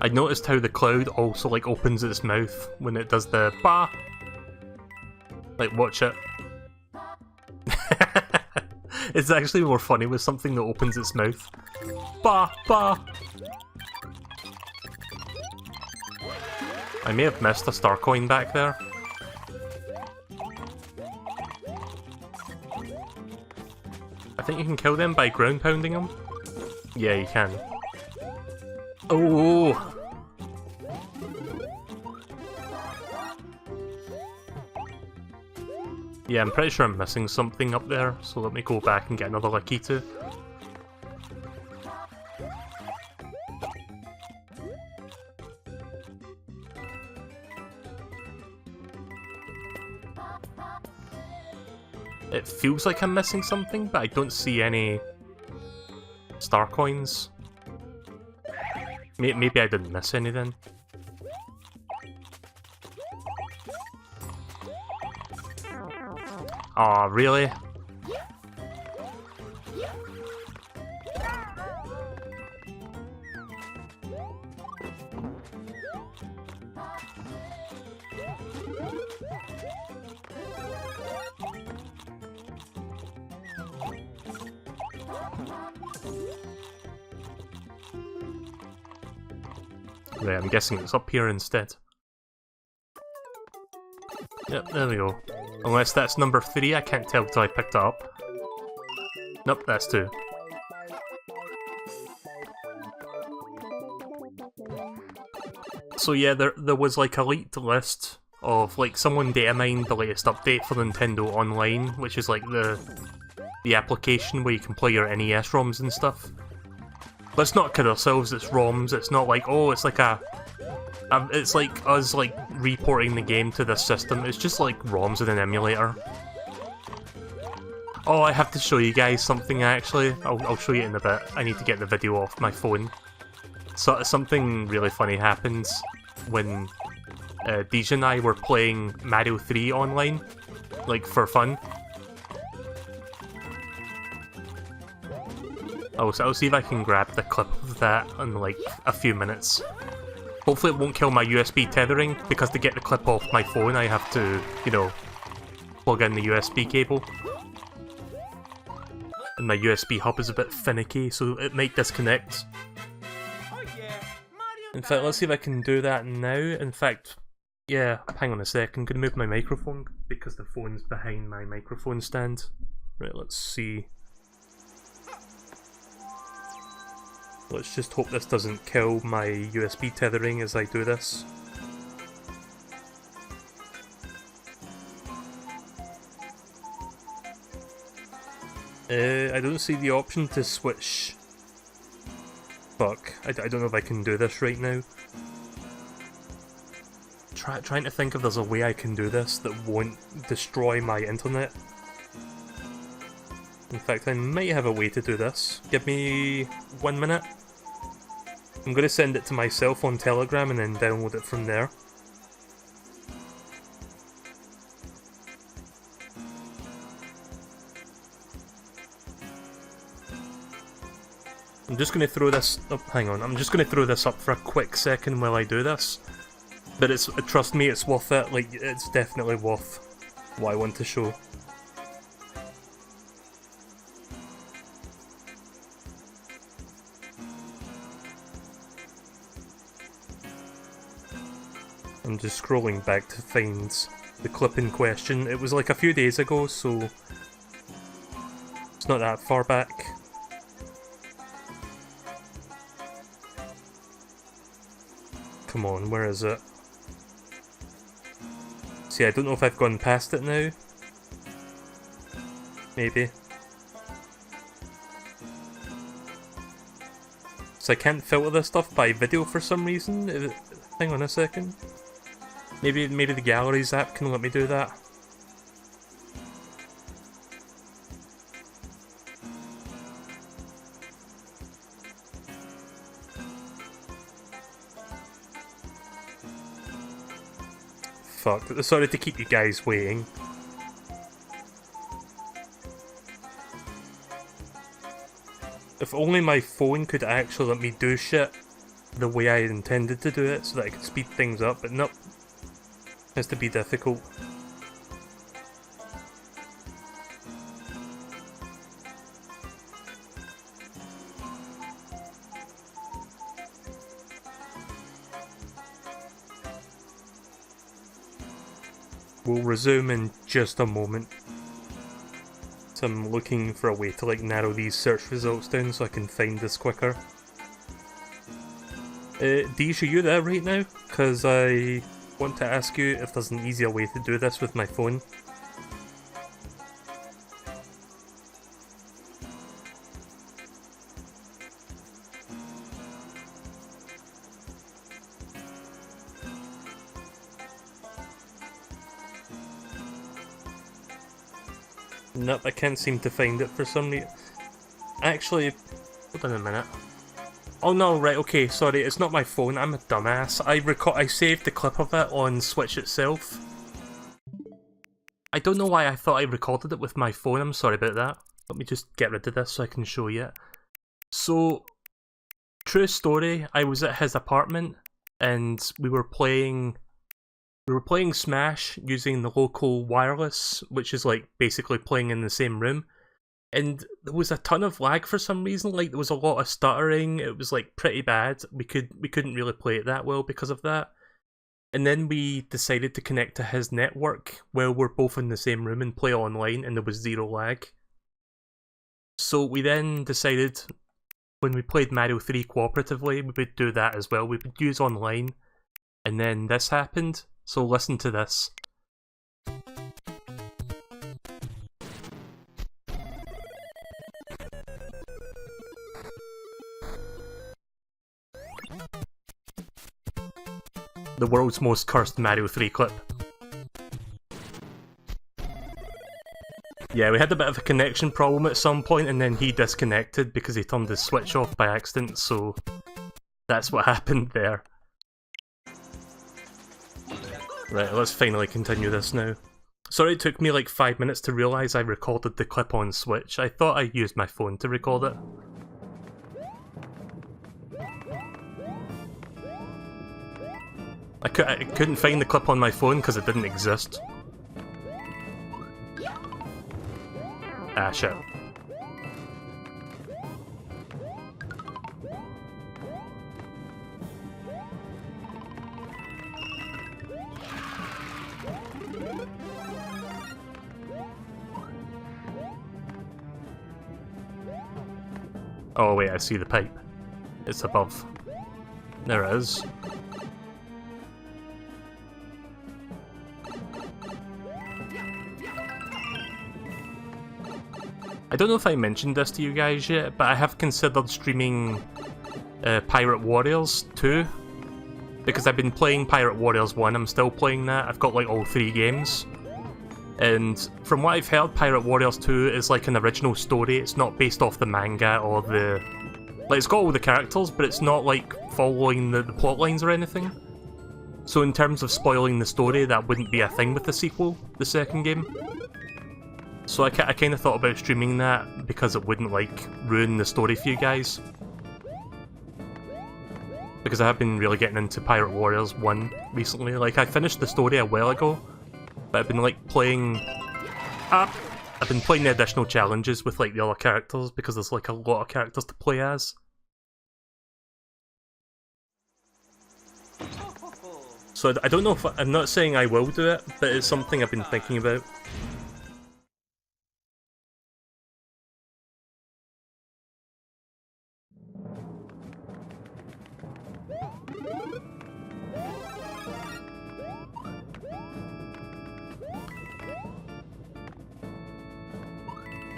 I noticed how the cloud also like opens its mouth when it does the ba. Like, watch it. It's actually more funny with something that opens its mouth. Ba ba. I may have missed a star coin back there. I think you can kill them by ground pounding them. Yeah, you can. Oh! Yeah, I'm pretty sure I'm missing something up there, so let me go back and get another Lakitu. It feels like I'm missing something, but I don't see any star coins. Maybe I didn't miss any then. Aw, really? Right, I'm guessing it's up here instead. Yep, there we go. Unless that's number 3, I can't tell till I picked it up. Nope, that's 2. So yeah, there was like a leaked list of like someone data mined the latest update for Nintendo Online, which is like the application where you can play your NES ROMs and stuff. Let's not kid ourselves, it's ROMs, it's not like, oh, it's like it's like us like reporting the game to this system, it's just like ROMs in an emulator. Oh, I have to show you guys something actually, I'll show you in a bit, I need to get the video off my phone. So something really funny happens when Deej and I were playing Mario 3 online, like for fun. I'll see if I can grab the clip of that in like a few minutes. Hopefully it won't kill my USB tethering, because to get the clip off my phone I have to, you know, plug in the USB cable. And my USB hub is a bit finicky, so it might disconnect. In fact, let's see if I can do that now. In fact, yeah, hang on a sec, I'm gonna move my microphone because the phone's behind my microphone stand. Right, let's see. Let's just hope this doesn't kill my USB tethering as I do this. I don't see the option to switch. Fuck, I don't know if I can do this right now. Trying to think if there's a way I can do this that won't destroy my internet. In fact, I might have a way to do this. Give me 1 minute. I'm going to send it to myself on Telegram and then download it from there. I'm just going to throw this... Oh, hang on. I'm just going to throw this up for a quick second while I do this. But it's, trust me, it's worth it. Like, it's definitely worth what I want to show. I'm just scrolling back to find the clip in question. It was like a few days ago, so it's not that far back. Come on, where is it? See, I don't know if I've gone past it now. Maybe. So I can't filter this stuff by video for some reason. Hang on a second. Maybe the Galleries app can let me do that. Fuck, sorry to keep you guys waiting. If only my phone could actually let me do shit the way I intended to do it, so that I could speed things up, but nope. Has to be difficult. We'll resume in just a moment. So I'm looking for a way to like narrow these search results down so I can find this quicker. Deej, are you there right now? Because I want to ask you if there's an easier way to do this with my phone. Nope, I can't seem to find it for some reason. Actually, hold on a minute. Oh no, right, okay, sorry, it's not my phone, I'm a dumbass. I saved the clip of it on Switch itself. I don't know why I thought I recorded it with my phone, I'm sorry about that. Let me just get rid of this so I can show you it. So, true story, I was at his apartment, and we were playing Smash using the local wireless, which is like basically playing in the same room. And there was a ton of lag for some reason, like there was a lot of stuttering, it was like pretty bad. We couldn't really play it that well because of that. And then we decided to connect to his network while we're both in the same room and play online, and there was zero lag. So we then decided, when we played Mario 3 cooperatively, we would do that as well. We would use online, and then this happened, so listen to this. The world's most cursed Mario 3 clip. Yeah, we had a bit of a connection problem at some point, and then he disconnected because he turned his Switch off by accident, so that's what happened there. Right, let's finally continue this now. Sorry it took me like 5 minutes to realise I recorded the clip on Switch. I thought I used my phone to record it. I couldn't find the clip on my phone because it didn't exist. Ah, shit. Oh wait, I see the pipe. It's above. There it is. I don't know if I mentioned this to you guys yet, but I have considered streaming Pirate Warriors 2. Because I've been playing Pirate Warriors 1, I'm still playing that. I've got like all 3 games. And from what I've heard, Pirate Warriors 2 is like an original story. It's not based off the manga or the... Like, it's got all the characters, but it's not like following the plot lines or anything. So in terms of spoiling the story, that wouldn't be a thing with the sequel, the second game. So I kind of thought about streaming that because it wouldn't like ruin the story for you guys. Because I have been really getting into Pirate Warriors 1 recently. Like, I finished the story a while ago, but I've been like playing... I've been playing the additional challenges with like the other characters because there's like a lot of characters to play as. So I don't know if... I'm not saying I will do it, but it's something I've been thinking about.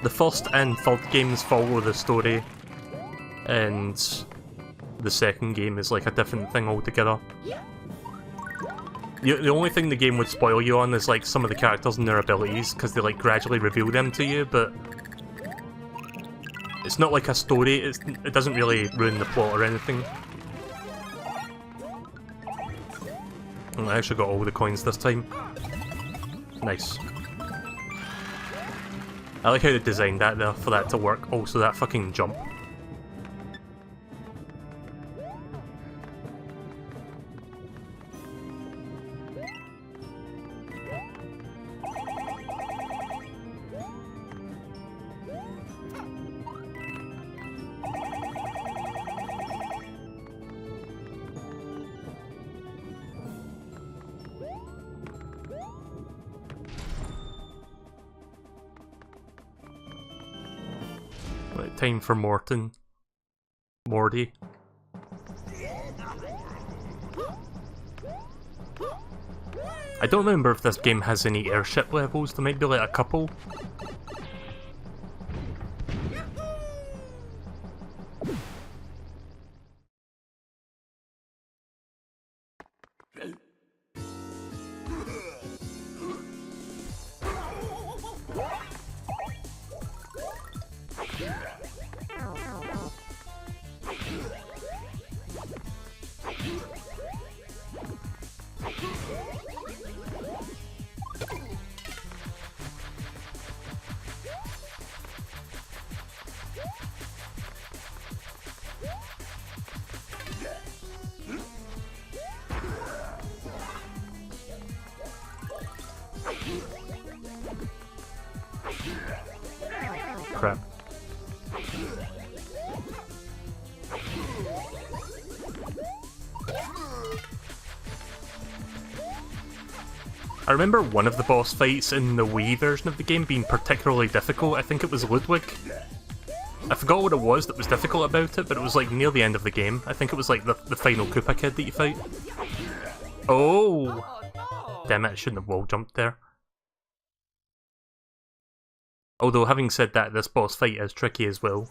The first and third games follow the story, and the second game is like a different thing altogether. The only thing the game would spoil you on is like some of the characters and their abilities, because they like gradually reveal them to you, but it's not like a story, it doesn't really ruin the plot or anything. Oh, I actually got all the coins this time. Nice. I like how they designed that there for that to work. Also, that fucking jump. Time for Morty. I don't remember if this game has any airship levels, there might be like a couple. crap. I remember one of the boss fights in the Wii version of the game being particularly difficult. I think it was Ludwig. I forgot what it was that was difficult about it, but it was like near the end of the game. I think it was like the final Koopa kid that you fight. Oh! Damn it, I shouldn't have wall jumped there. Although, having said that, this boss fight is tricky as well.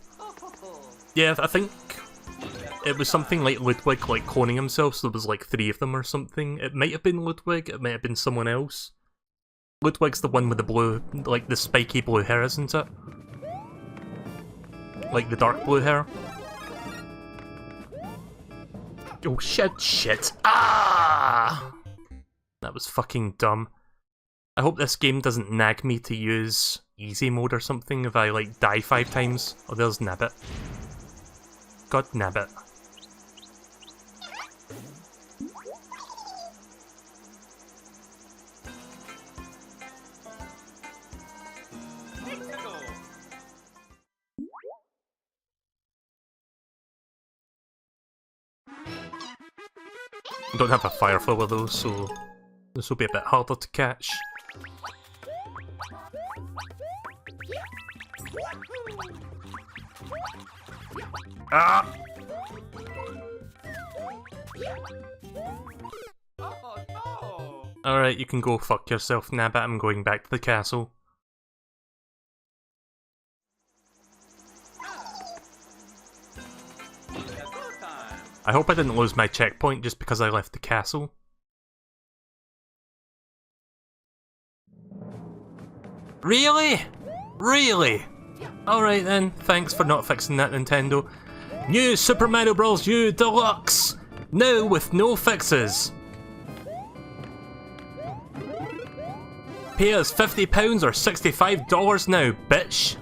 Yeah, I think it was something like Ludwig like cloning himself, so there was like 3 of them or something. It might have been Ludwig, it might have been someone else. Ludwig's the one with the blue, like the spiky blue hair, isn't it? Like the dark blue hair. Oh shit. Ah! That was fucking dumb. I hope this game doesn't nag me to use easy mode or something if I like die 5 times. Oh, there's Nabbit. God nabbit. I don't have a fire flower though, so this will be a bit harder to catch. Ah! Oh no! Alright, you can go fuck yourself, Nabbit. I'm going back to the castle. I hope I didn't lose my checkpoint just because I left the castle. Really? Really? Alright then, thanks for not fixing that, Nintendo. New Super Mario Bros. U Deluxe! Now with no fixes! Pay us £50 or $65 now, bitch!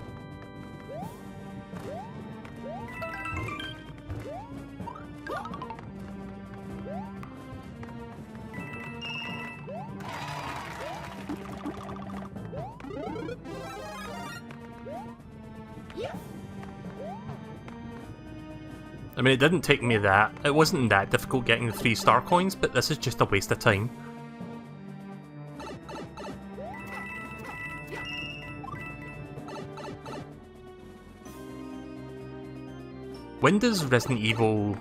I mean, it didn't take me that. It wasn't that difficult getting the 3 star coins, but this is just a waste of time. When does Resident Evil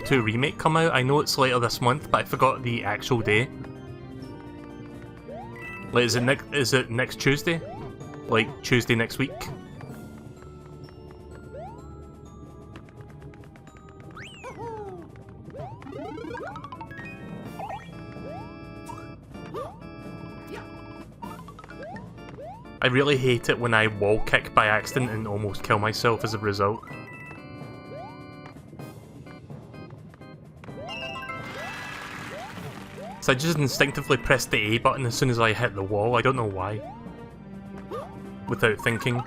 2 Remake come out? I know it's later this month, but I forgot the actual day. Like, is it next Tuesday? Like, Tuesday next week? I really hate it when I wall kick by accident and almost kill myself as a result. So I just instinctively pressed the A button as soon as I hit the wall, I don't know why. Without thinking.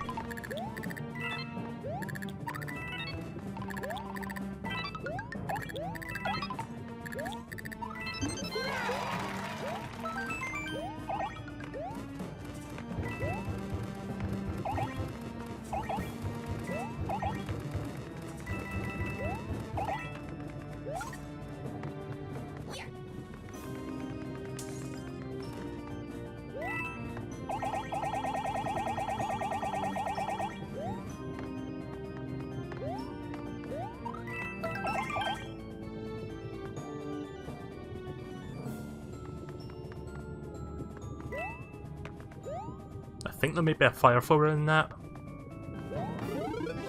I think there may be a fire flower in that.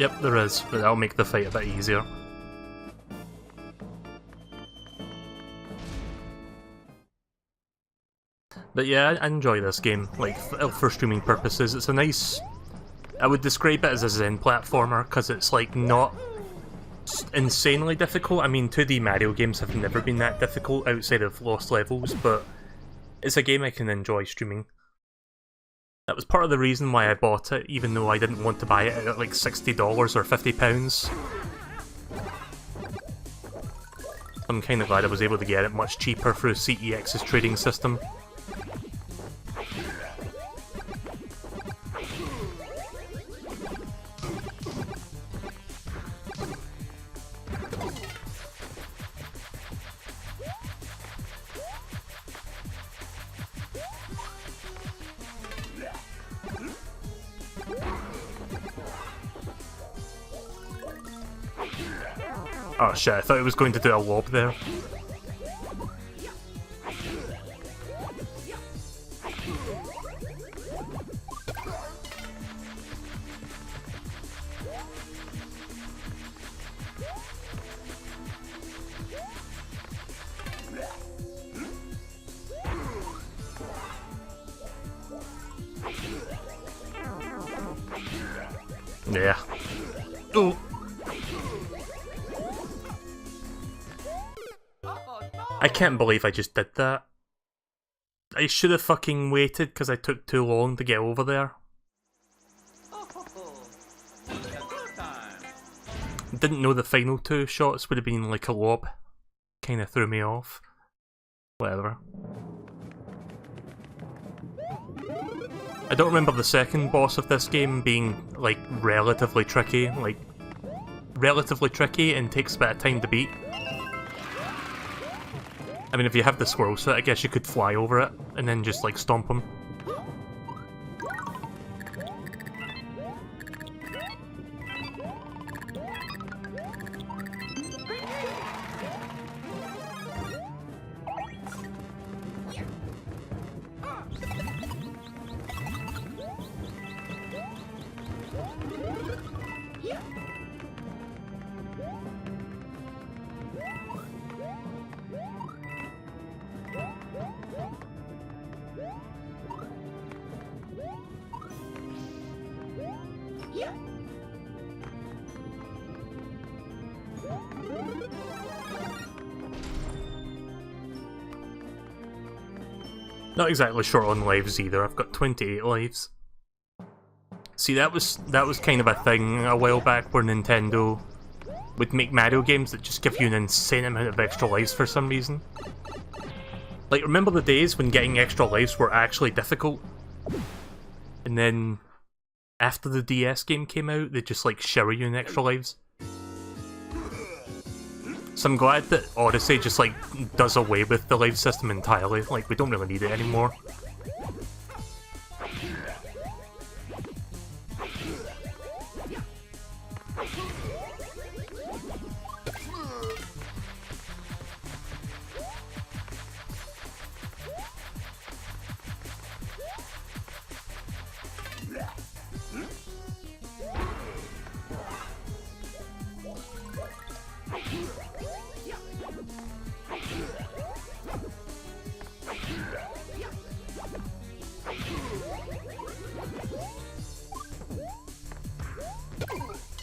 Yep, there is, but that'll make the fight a bit easier. But yeah, I enjoy this game, like, for streaming purposes. It's a nice... I would describe it as a Zen platformer, because it's, like, not insanely difficult. I mean, 2D Mario games have never been that difficult outside of Lost Levels, but it's a game I can enjoy streaming. That was part of the reason why I bought it, even though I didn't want to buy it at like $60 or £50. I'm kind of glad I was able to get it much cheaper through CEX's trading system. Oh shit, I thought it was going to do a lob there. Yeah. Oh. I can't believe I just did that. I should have fucking waited because I took too long to get over there. Didn't know the final two shots would have been like a lob. Kinda threw me off. Whatever. I don't remember the second boss of this game being, like, relatively tricky. And takes a bit of time to beat. I mean, if you have the squirrel suit, I guess you could fly over it, and then just, like, stomp him. Not exactly short on lives either, I've got 28 lives. See, that was kind of a thing a while back where Nintendo would make Mario games that just give you an insane amount of extra lives for some reason. Like, remember the days when getting extra lives were actually difficult? And then, after the DS game came out, they just like shower you in extra lives? So I'm glad that Odyssey just like does away with the life system entirely, like we don't really need it anymore.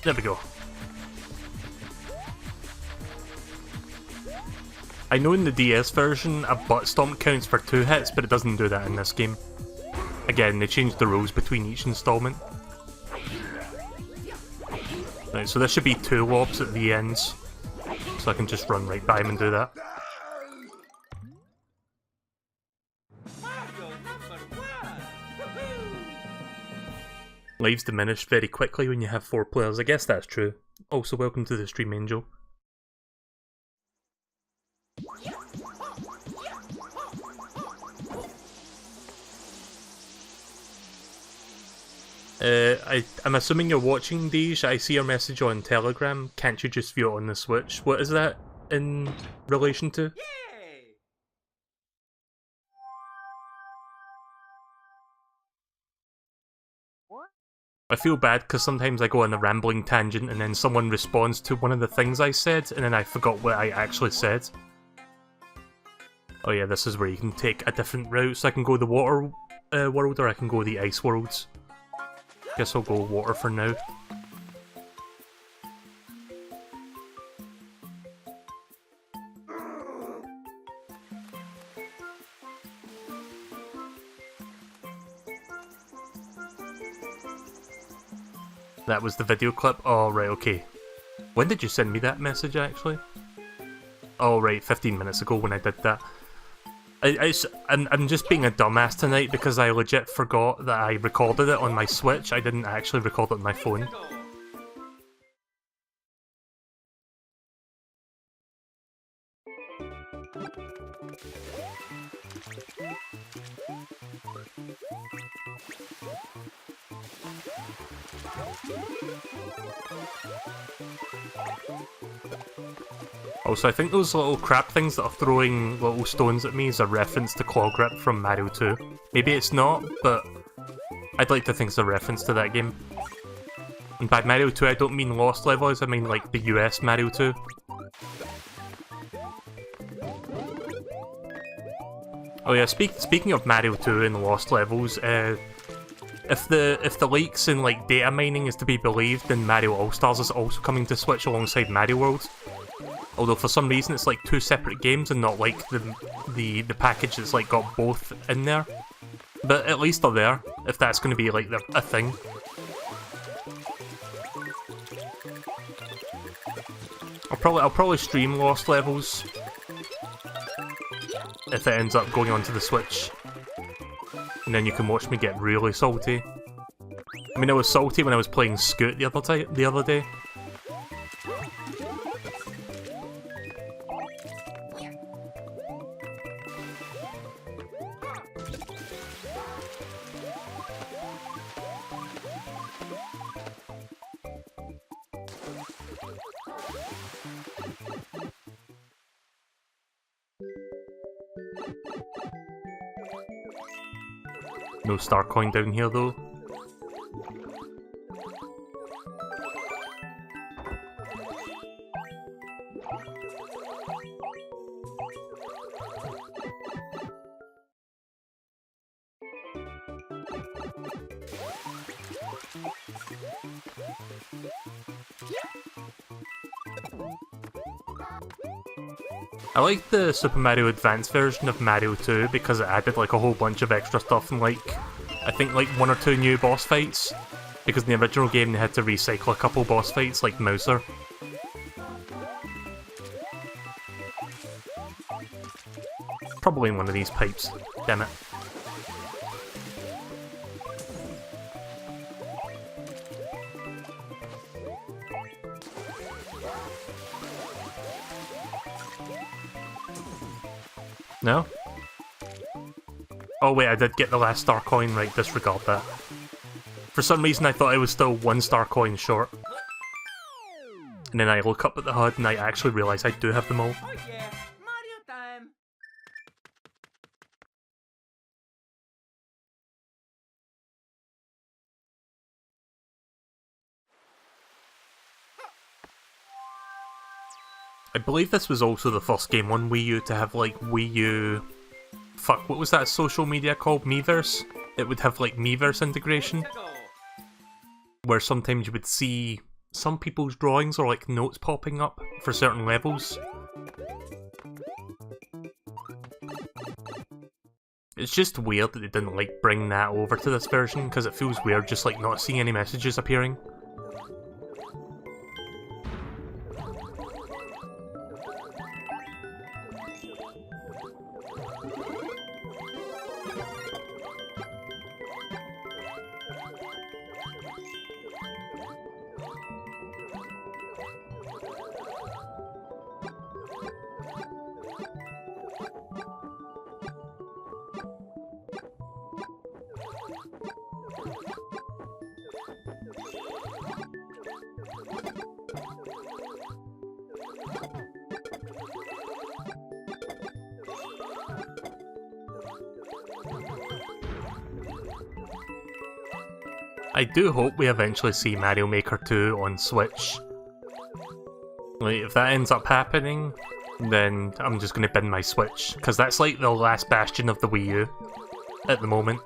There we go. I know in the DS version a butt stomp counts for 2 hits, but it doesn't do that in this game. Again, they changed the rules between each installment. Right, so this should be 2 lobs at the ends, so I can just run right by him and do that. Lives diminish very quickly when you have 4 players, I guess that's true. Also, welcome to the stream, Angel. I'm assuming you're watching, Deej. I see your message on Telegram. Can't you just view it on the Switch? What is that in relation to? I feel bad because sometimes I go on a rambling tangent and then someone responds to one of the things I said and then I forgot what I actually said. Oh yeah, this is where you can take a different route, so I can go the water world or I can go the ice worlds. Guess I'll go water for now. That was the video clip? Oh, right, okay. When did you send me that message, actually? Oh, right, 15 minutes ago when I did that. I'm just being a dumbass tonight because I legit forgot that I recorded it on my Switch. I didn't actually record it on my phone. Also, I think those little crab things that are throwing little stones at me is a reference to Claw Grip from Mario 2. Maybe it's not, but I'd like to think it's a reference to that game. And by Mario 2, I don't mean Lost Levels, I mean like the US Mario 2. Oh yeah, speaking of Mario 2 and Lost Levels, if the leaks in like data mining is to be believed, then Mario All-Stars is also coming to Switch alongside Mario World. Although for some reason it's like two separate games and not like the package that's like got both in there. But at least they're there, if that's going to be like a thing. I'll probably stream Lost Levels if it ends up going onto the Switch, and then you can watch me get really salty. I mean, I was salty when I was playing Scoot the other day. No star coin down here though. I like the Super Mario Advance version of Mario 2 because it added like a whole bunch of extra stuff and like, I think like 1 or 2 new boss fights. Because in the original game they had to recycle a couple boss fights like Mouser. Probably in one of these pipes, damn it. No? Oh wait, I did get the last star coin, right, disregard that. For some reason I thought I was still 1 star coin short. And then I look up at the HUD and I actually realise I do have them all. Oh yeah, Mario time! I believe this was also the first game on Wii U to have like Wii U... Fuck, what was that social media called? Miiverse? It would have like Miiverse integration, where sometimes you would see some people's drawings or like notes popping up for certain levels. It's just weird that they didn't like bring that over to this version, because it feels weird just like not seeing any messages appearing. I do hope we eventually see Mario Maker 2 on Switch. Like, if that ends up happening, then I'm just gonna bin my Switch, because that's like the last bastion of the Wii U at the moment.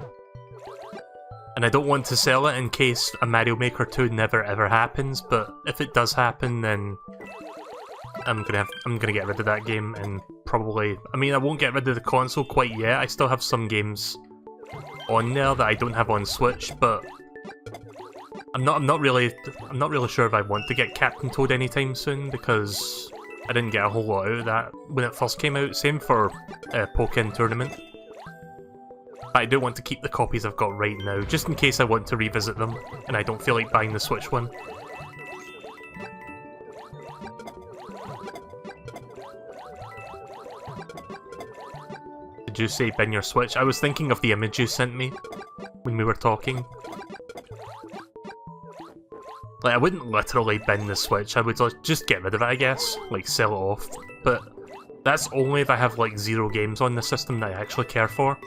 And I don't want to sell it in case a Mario Maker 2 never ever happens, but if it does happen, then I'm gonna get rid of that game and probably... I mean, I won't get rid of the console quite yet. I still have some games on there that I don't have on Switch, but I'm not really sure if I want to get Captain Toad anytime soon, because I didn't get a whole lot out of that when it first came out. Same for Pokken Tournament. But I do want to keep the copies I've got right now, just in case I want to revisit them and I don't feel like buying the Switch one. Did you say bin your Switch? I was thinking of the image you sent me when we were talking. Like, I wouldn't literally bin the Switch, I would just get rid of it, I guess. Like, sell it off. But that's only if I have, like, 0 games on the system that I actually care for.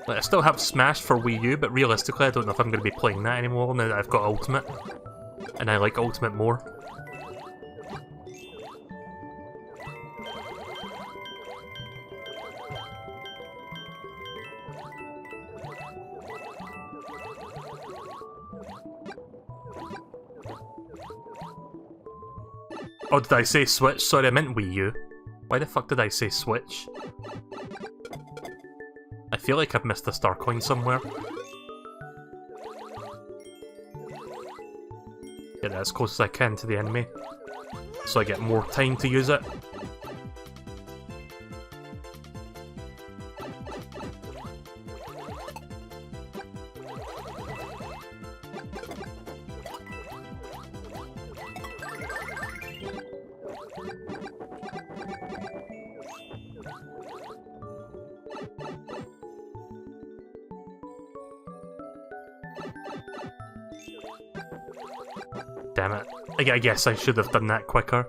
Like, I still have Smash for Wii U, but realistically I don't know if I'm going to be playing that anymore now that I've got Ultimate. And I like Ultimate more. Oh, did I say Switch? Sorry, I meant Wii U. Why the fuck did I say Switch? I feel like I've missed a star coin somewhere. Get that as close as I can to the enemy, so I get more time to use it. Damn it. I guess I should have done that quicker.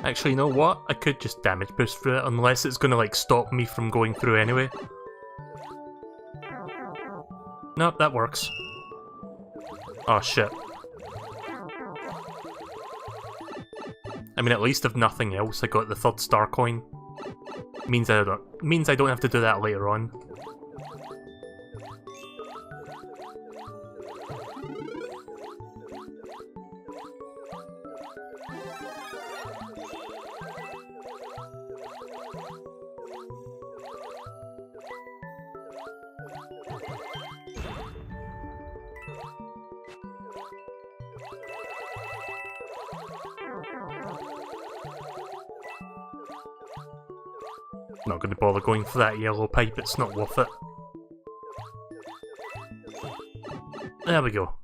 Actually, you know what? I could just damage boost through it, unless it's gonna, like, stop me from going through anyway. Nope, that works. Oh, shit. I mean, at least if nothing else, I got the 3rd star coin. Means I don't have to do that later on. Not going to bother going for that yellow pipe, it's not worth it. There we go.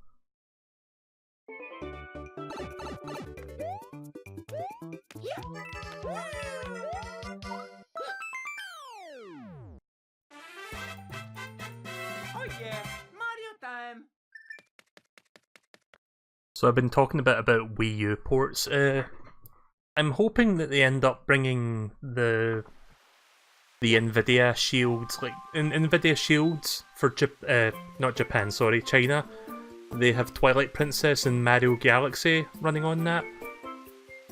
Oh yeah, Mario time! So I've been talking a bit about Wii U ports. I'm hoping that they end up bringing the Nvidia shields, like Nvidia shields for not Japan, sorry, China. They have Twilight Princess and Mario Galaxy running on that.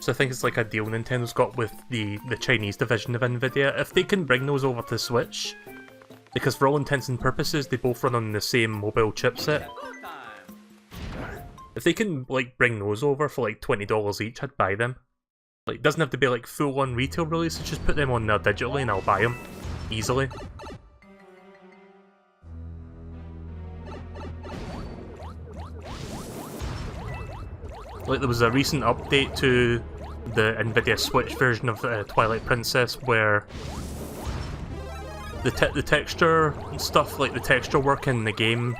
So I think it's like a deal Nintendo's got with the Chinese division of Nvidia. If they can bring those over to Switch, because for all intents and purposes they both run on the same mobile chipset. If they can like bring those over for like $20 each, I'd buy them. Like, it doesn't have to be like full-on retail releases, just put them on there digitally and I'll buy them. Easily. Like, there was a recent update to the Nvidia Switch version of Twilight Princess where the texture and stuff, like the texture work in the game,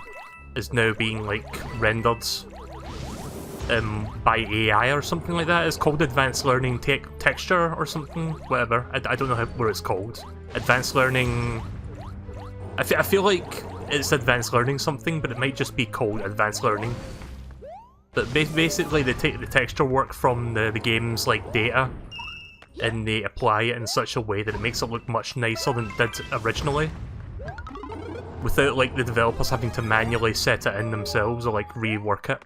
is now being like rendered by AI or something like that. It's called Advanced Learning Texture or something, whatever. I don't know what it's called. Advanced Learning... I feel like it's Advanced Learning something, but it might just be called Advanced Learning. But basically they take the texture work from the game's like data and they apply it in such a way that it makes it look much nicer than it did originally, without like the developers having to manually set it in themselves or like rework it.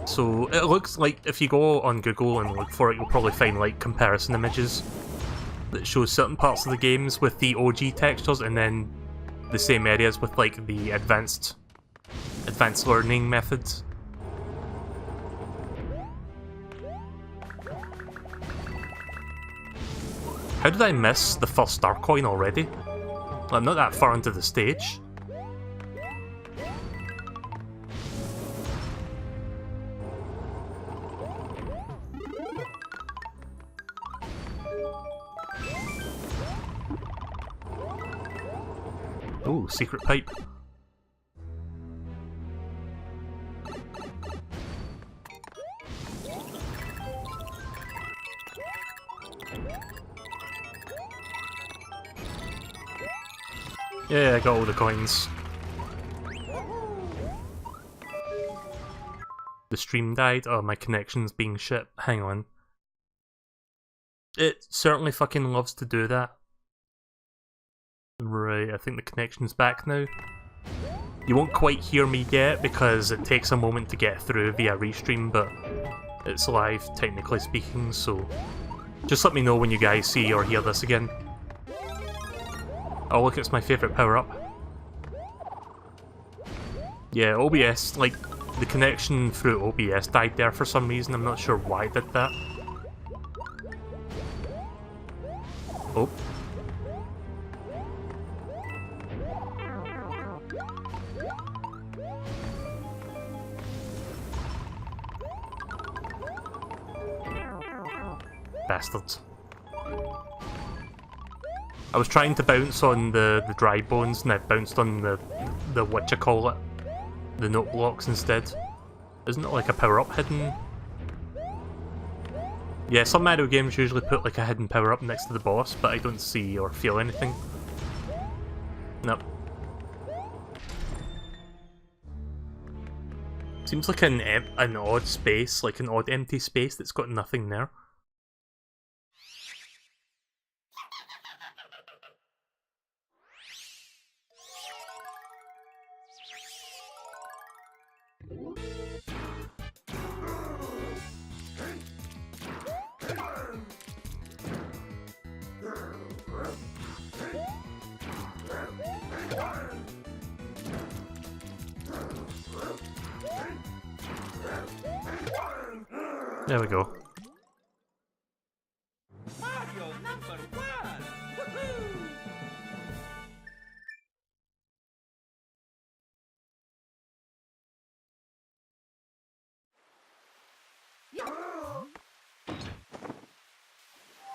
So it looks like if you go on Google and look for it, you'll probably find like comparison images that show certain parts of the games with the OG textures and then the same areas with like the advanced learning methods. How did I miss the first star coin already? Well, I'm not that far into the stage. Ooh, secret pipe. Yeah, I got all the coins. The stream died? Oh, my connection's being shit. Hang on. It certainly fucking loves to do that. Right, I think the connection's back now. You won't quite hear me yet because it takes a moment to get through via restream, but it's live, technically speaking, so just let me know when you guys see or hear this again. Oh look, it's my favourite power-up. Yeah, OBS, like, the connection through OBS died there for some reason, I'm not sure why it did that. Oh. Bastards. I was trying to bounce on the dry bones and I bounced on the whatchamacallit, the note blocks instead. Isn't it like a power-up hidden? Yeah, some Mario games usually put like a hidden power-up next to the boss, but I don't see or feel anything. Nope. Seems like an odd space, like an odd empty space that's got nothing there. There we go. Mario #1! Woohoo!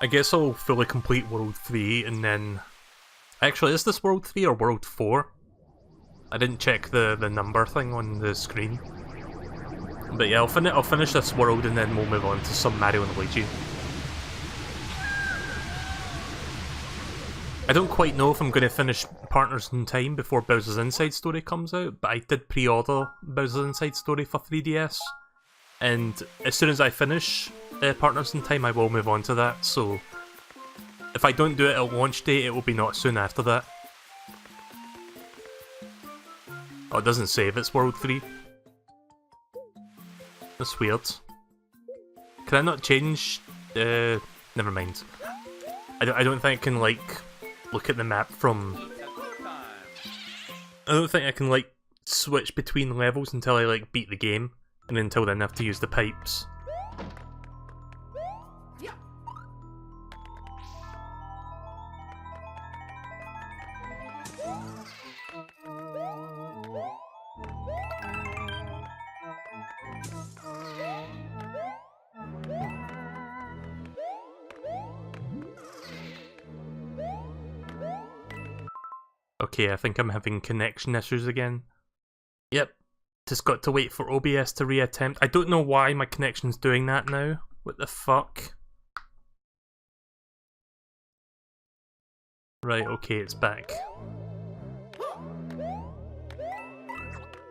I guess I'll fully complete World 3 and then... Actually, is this World 3 or World 4? I didn't check the number thing on the screen. But yeah, I'll finish this world and then we'll move on to some Mario and Luigi. I don't quite know if I'm going to finish Partners in Time before Bowser's Inside Story comes out, but I did pre-order Bowser's Inside Story for 3DS. And as soon as I finish Partners in Time, I will move on to that, so... If I don't do it at launch date, it will be not soon after that. Oh, it doesn't save it's World 3. That's weird. Can I not change... never mind. I don't think I can, like, look at the map from... I don't think I can, like, switch between levels until I, like, beat the game. And until then I have to use the pipes. Okay, I think I'm having connection issues again. Yep, just got to wait for OBS to reattempt. I don't know why my connection's doing that now. What the fuck? Right, okay, it's back.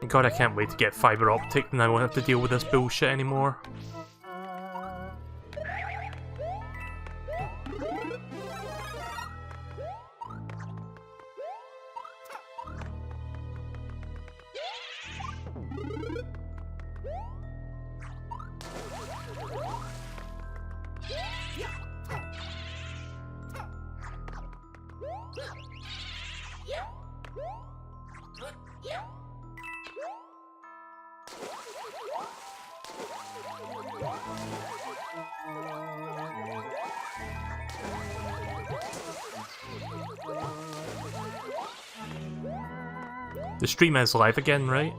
God, I can't wait to get fibre optic and I won't have to deal with this bullshit anymore. The stream is live again, right?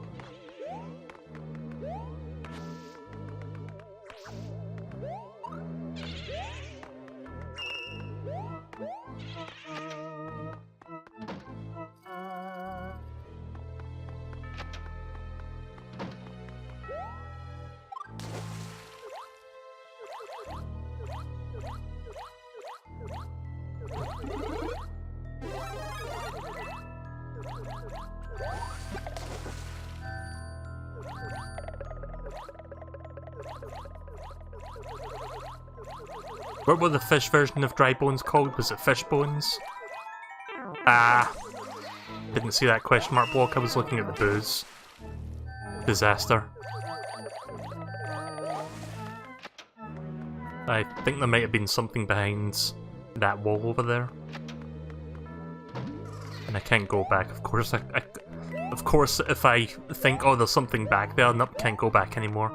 What were the fish version of dry bones called? Was it fish bones? Ah. Didn't see that question mark block, I was looking at the booze. Disaster. I think there might have been something behind that wall over there. And I can't go back, of course. Of course, if I think, oh, there's something back there, nope, can't go back anymore.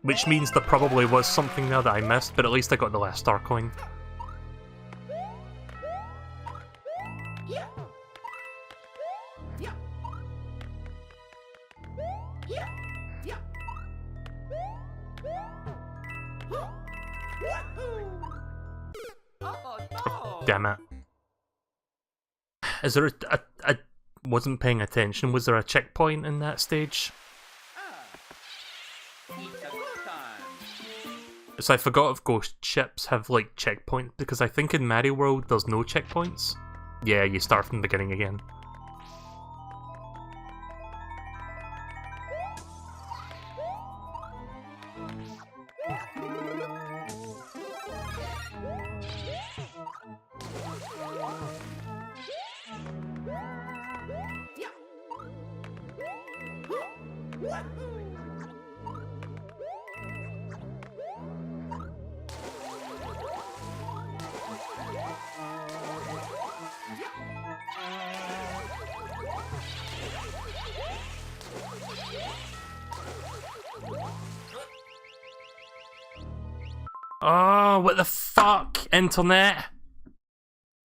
Which means there probably was something there that I missed, but at least I got the last star coin. Damn it. Is there I wasn't paying attention. Was there a checkpoint in that stage? So I forgot if ghost ships have like checkpoints, because I think in Mahrio World there's no checkpoints. Yeah, you start from the beginning again. Oh, what the fuck, internet?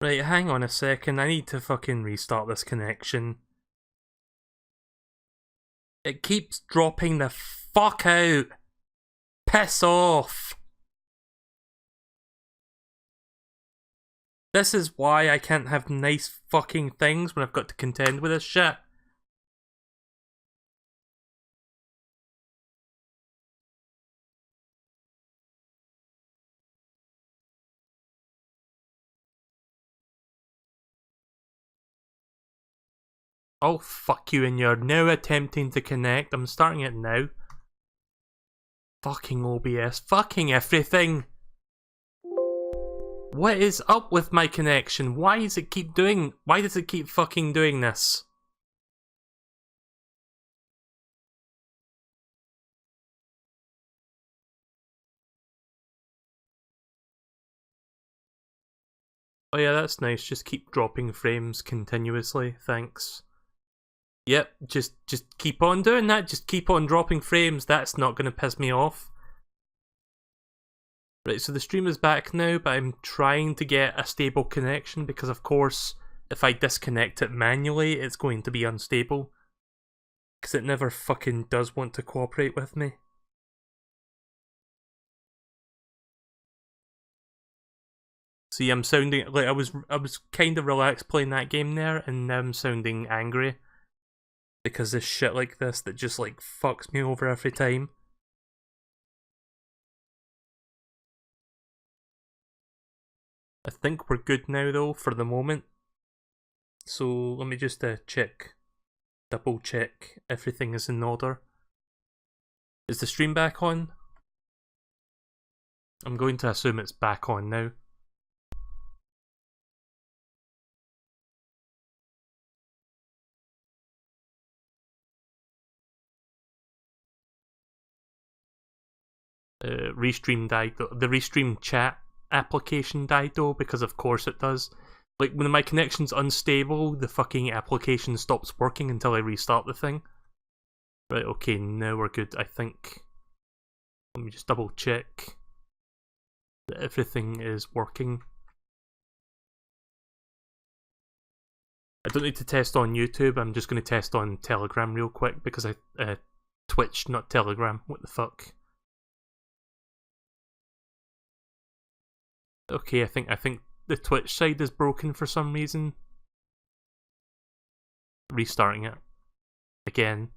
Right, hang on a second, I need to fucking restart this connection. It keeps dropping the fuck out. Piss off. This is why I can't have nice fucking things when I've got to contend with this shit. Oh, fuck you, and you're now attempting to connect. I'm starting it now. Fucking OBS. Fucking everything. What is up with my connection? Why does it keep fucking doing this? Oh yeah, that's nice. Just keep dropping frames continuously. Thanks. Yep, just keep on doing that. Just keep on dropping frames. That's not going to piss me off. Right, so the stream is back now, but I'm trying to get a stable connection because, of course, if I disconnect it manually, it's going to be unstable. Because it never fucking does want to cooperate with me. See, I'm sounding like I was kind of relaxed playing that game there, and now I'm sounding angry. Because there's shit like this that just like fucks me over every time. I think we're good now though for the moment. So let me just double check everything is in order. Is the stream back on? I'm going to assume it's back on now. Restream died though. The restream chat application died though, because of course it does. Like when my connection's unstable, the fucking application stops working until I restart the thing. Right, okay, now we're good, I think. Let me just double check that everything is working. I don't need to test on YouTube, I'm just going to test on Telegram real quick because Twitch, not Telegram, what the fuck. Okay, I think the Twitch side is broken for some reason. Restarting it. Again.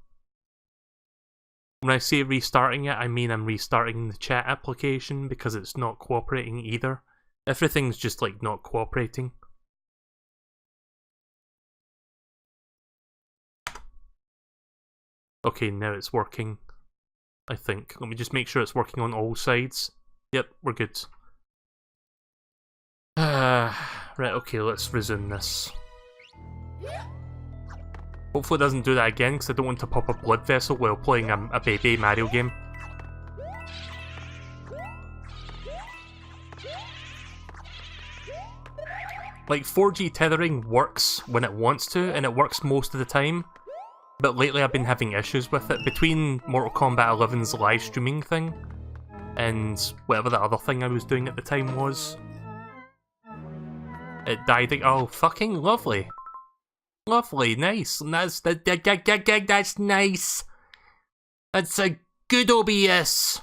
When I say restarting it, I mean I'm restarting the chat application because it's not cooperating either. Everything's just like not cooperating. Okay, now it's working. I think. Let me just make sure it's working on all sides. Yep, we're good. Right, okay, let's resume this. Hopefully it doesn't do that again, because I don't want to pop a blood vessel while playing a baby Mario game. Like, 4G tethering works when it wants to, and it works most of the time. But lately I've been having issues with it. Between Mortal Kombat 11's live streaming thing, and whatever that other thing I was doing at the time was. It died. Oh, fucking lovely. Lovely, nice. That's nice. That's a good OBS.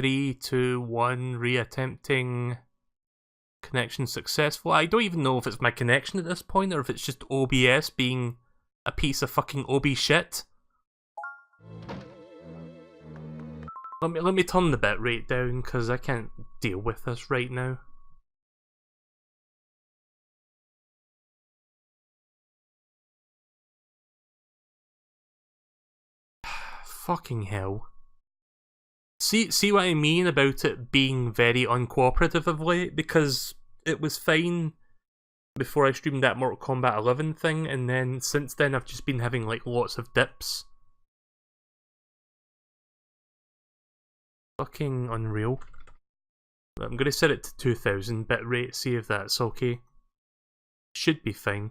3, 2, 1, reattempting. Connection successful. I don't even know if it's my connection at this point or if it's just OBS being a piece of fucking OB shit. Let me turn the bitrate down because I can't deal with this right now. Fucking hell. See what I mean about it being very uncooperative of late? Because it was fine before I streamed that Mortal Kombat 11 thing, and then since then I've just been having like lots of dips. Fucking unreal. I'm gonna set it to 2000 bitrate, see if that's okay. Should be fine.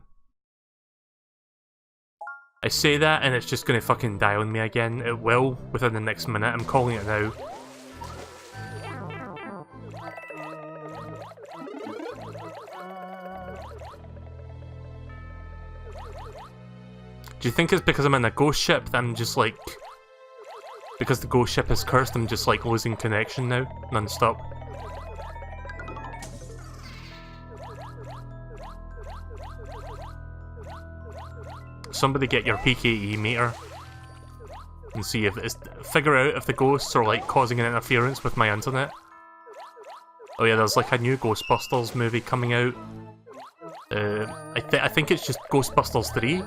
I say that and it's just gonna fucking die on me again. It will within the next minute. I'm calling it now. Do you think it's because I'm in a ghost ship that I'm just like... Because the ghost ship is cursed, I'm just like losing connection now, non-stop? Somebody get your PKE meter and see if it's... Figure out if the ghosts are like causing an interference with my internet. Oh yeah, there's like a new Ghostbusters movie coming out. I think it's just Ghostbusters 3.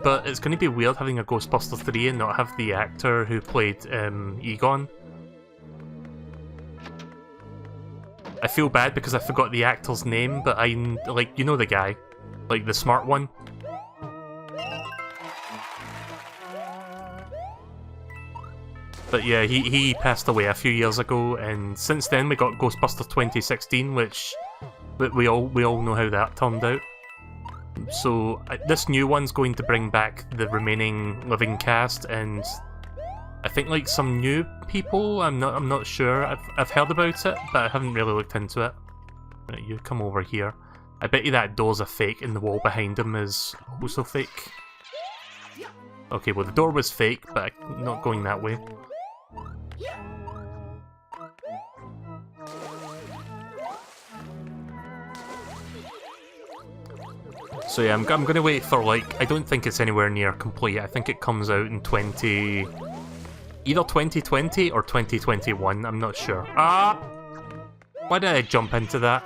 But it's going to be weird having a Ghostbusters 3 and not have the actor who played Egon. I feel bad because I forgot the actor's name, but like, you know the guy. Like, the smart one. But yeah, he passed away a few years ago, and since then we got Ghostbusters 2016, which we all know how that turned out. So this new one's going to bring back the remaining living cast, and I think like some new people. I'm not sure. I've heard about it, but I haven't really looked into it. Right, you come over here. I bet you that door's a fake, and the wall behind him is also fake. Okay, well the door was fake, but I'm not going that way. So yeah, I'm gonna wait for like, I don't think it's anywhere near complete. I think it comes out in either 2020 or 2021, I'm not sure. Ah! Why did I jump into that?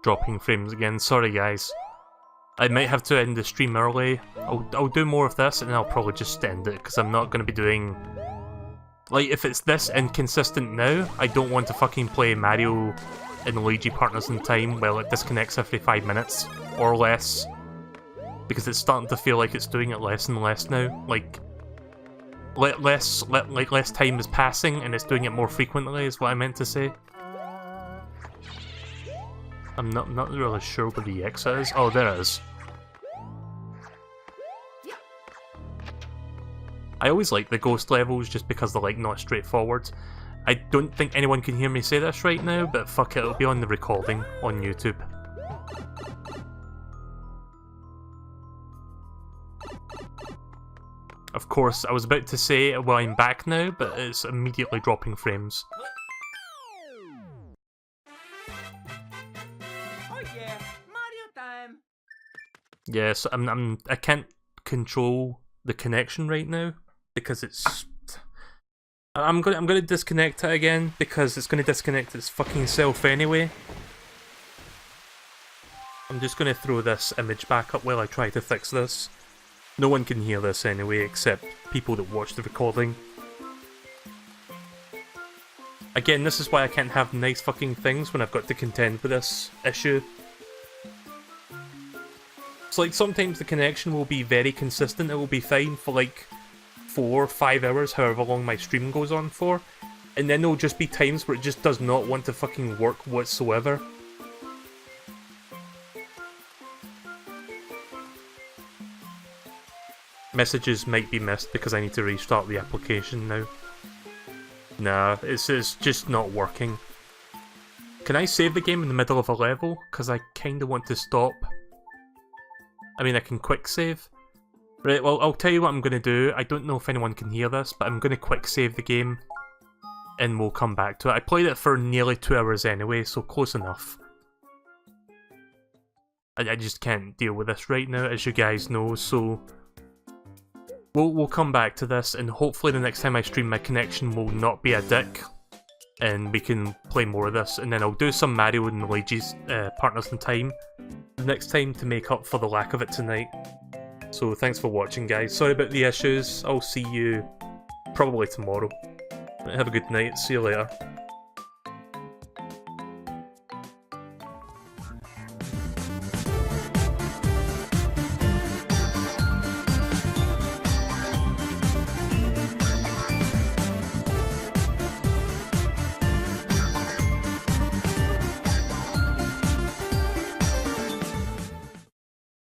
Dropping frames again, sorry guys. I might have to end the stream early. I'll do more of this and then I'll probably just end it, because I'm not going to be doing... Like, if it's this inconsistent now, I don't want to fucking play Mario and Luigi Partners in Time while it disconnects every 5 minutes, or less. Because it's starting to feel like it's doing it less and less now. Like, less time is passing and it's doing it more frequently is what I meant to say. I'm not really sure where the exit is. Oh, there it is. I always like the ghost levels just because they're like not straightforward. I don't think anyone can hear me say this right now, but fuck it, it'll be on the recording on YouTube. Of course, I was about to say, well, I'm back now, but it's immediately dropping frames. Oh yeah, Mario time. Yes, I can't control the connection right now because it's. I'm gonna disconnect it again because it's gonna disconnect its fucking self anyway. I'm just gonna throw this image back up while I try to fix this. No one can hear this anyway, except people that watch the recording. Again, this is why I can't have nice fucking things when I've got to contend with this issue. It's like sometimes the connection will be very consistent, it will be fine for like 4 or 5 hours, however long my stream goes on for. And then there'll just be times where it just does not want to fucking work whatsoever. Messages might be missed because I need to restart the application now. Nah, it's just not working. Can I save the game in the middle of a level? Because I kinda want to stop. I mean, I can quick save. Right, well, I'll tell you what I'm gonna do. I don't know if anyone can hear this, but I'm gonna quick save the game. And we'll come back to it. I played it for nearly 2 hours anyway, so close enough. I just can't deal with this right now, as you guys know, so... We'll come back to this, and hopefully the next time I stream my connection will not be a dick. And we can play more of this, and then I'll do some Mario and Luigi's Partners in Time the next time to make up for the lack of it tonight. So thanks for watching, guys. Sorry about the issues. I'll see you probably tomorrow. Have a good night. See you later.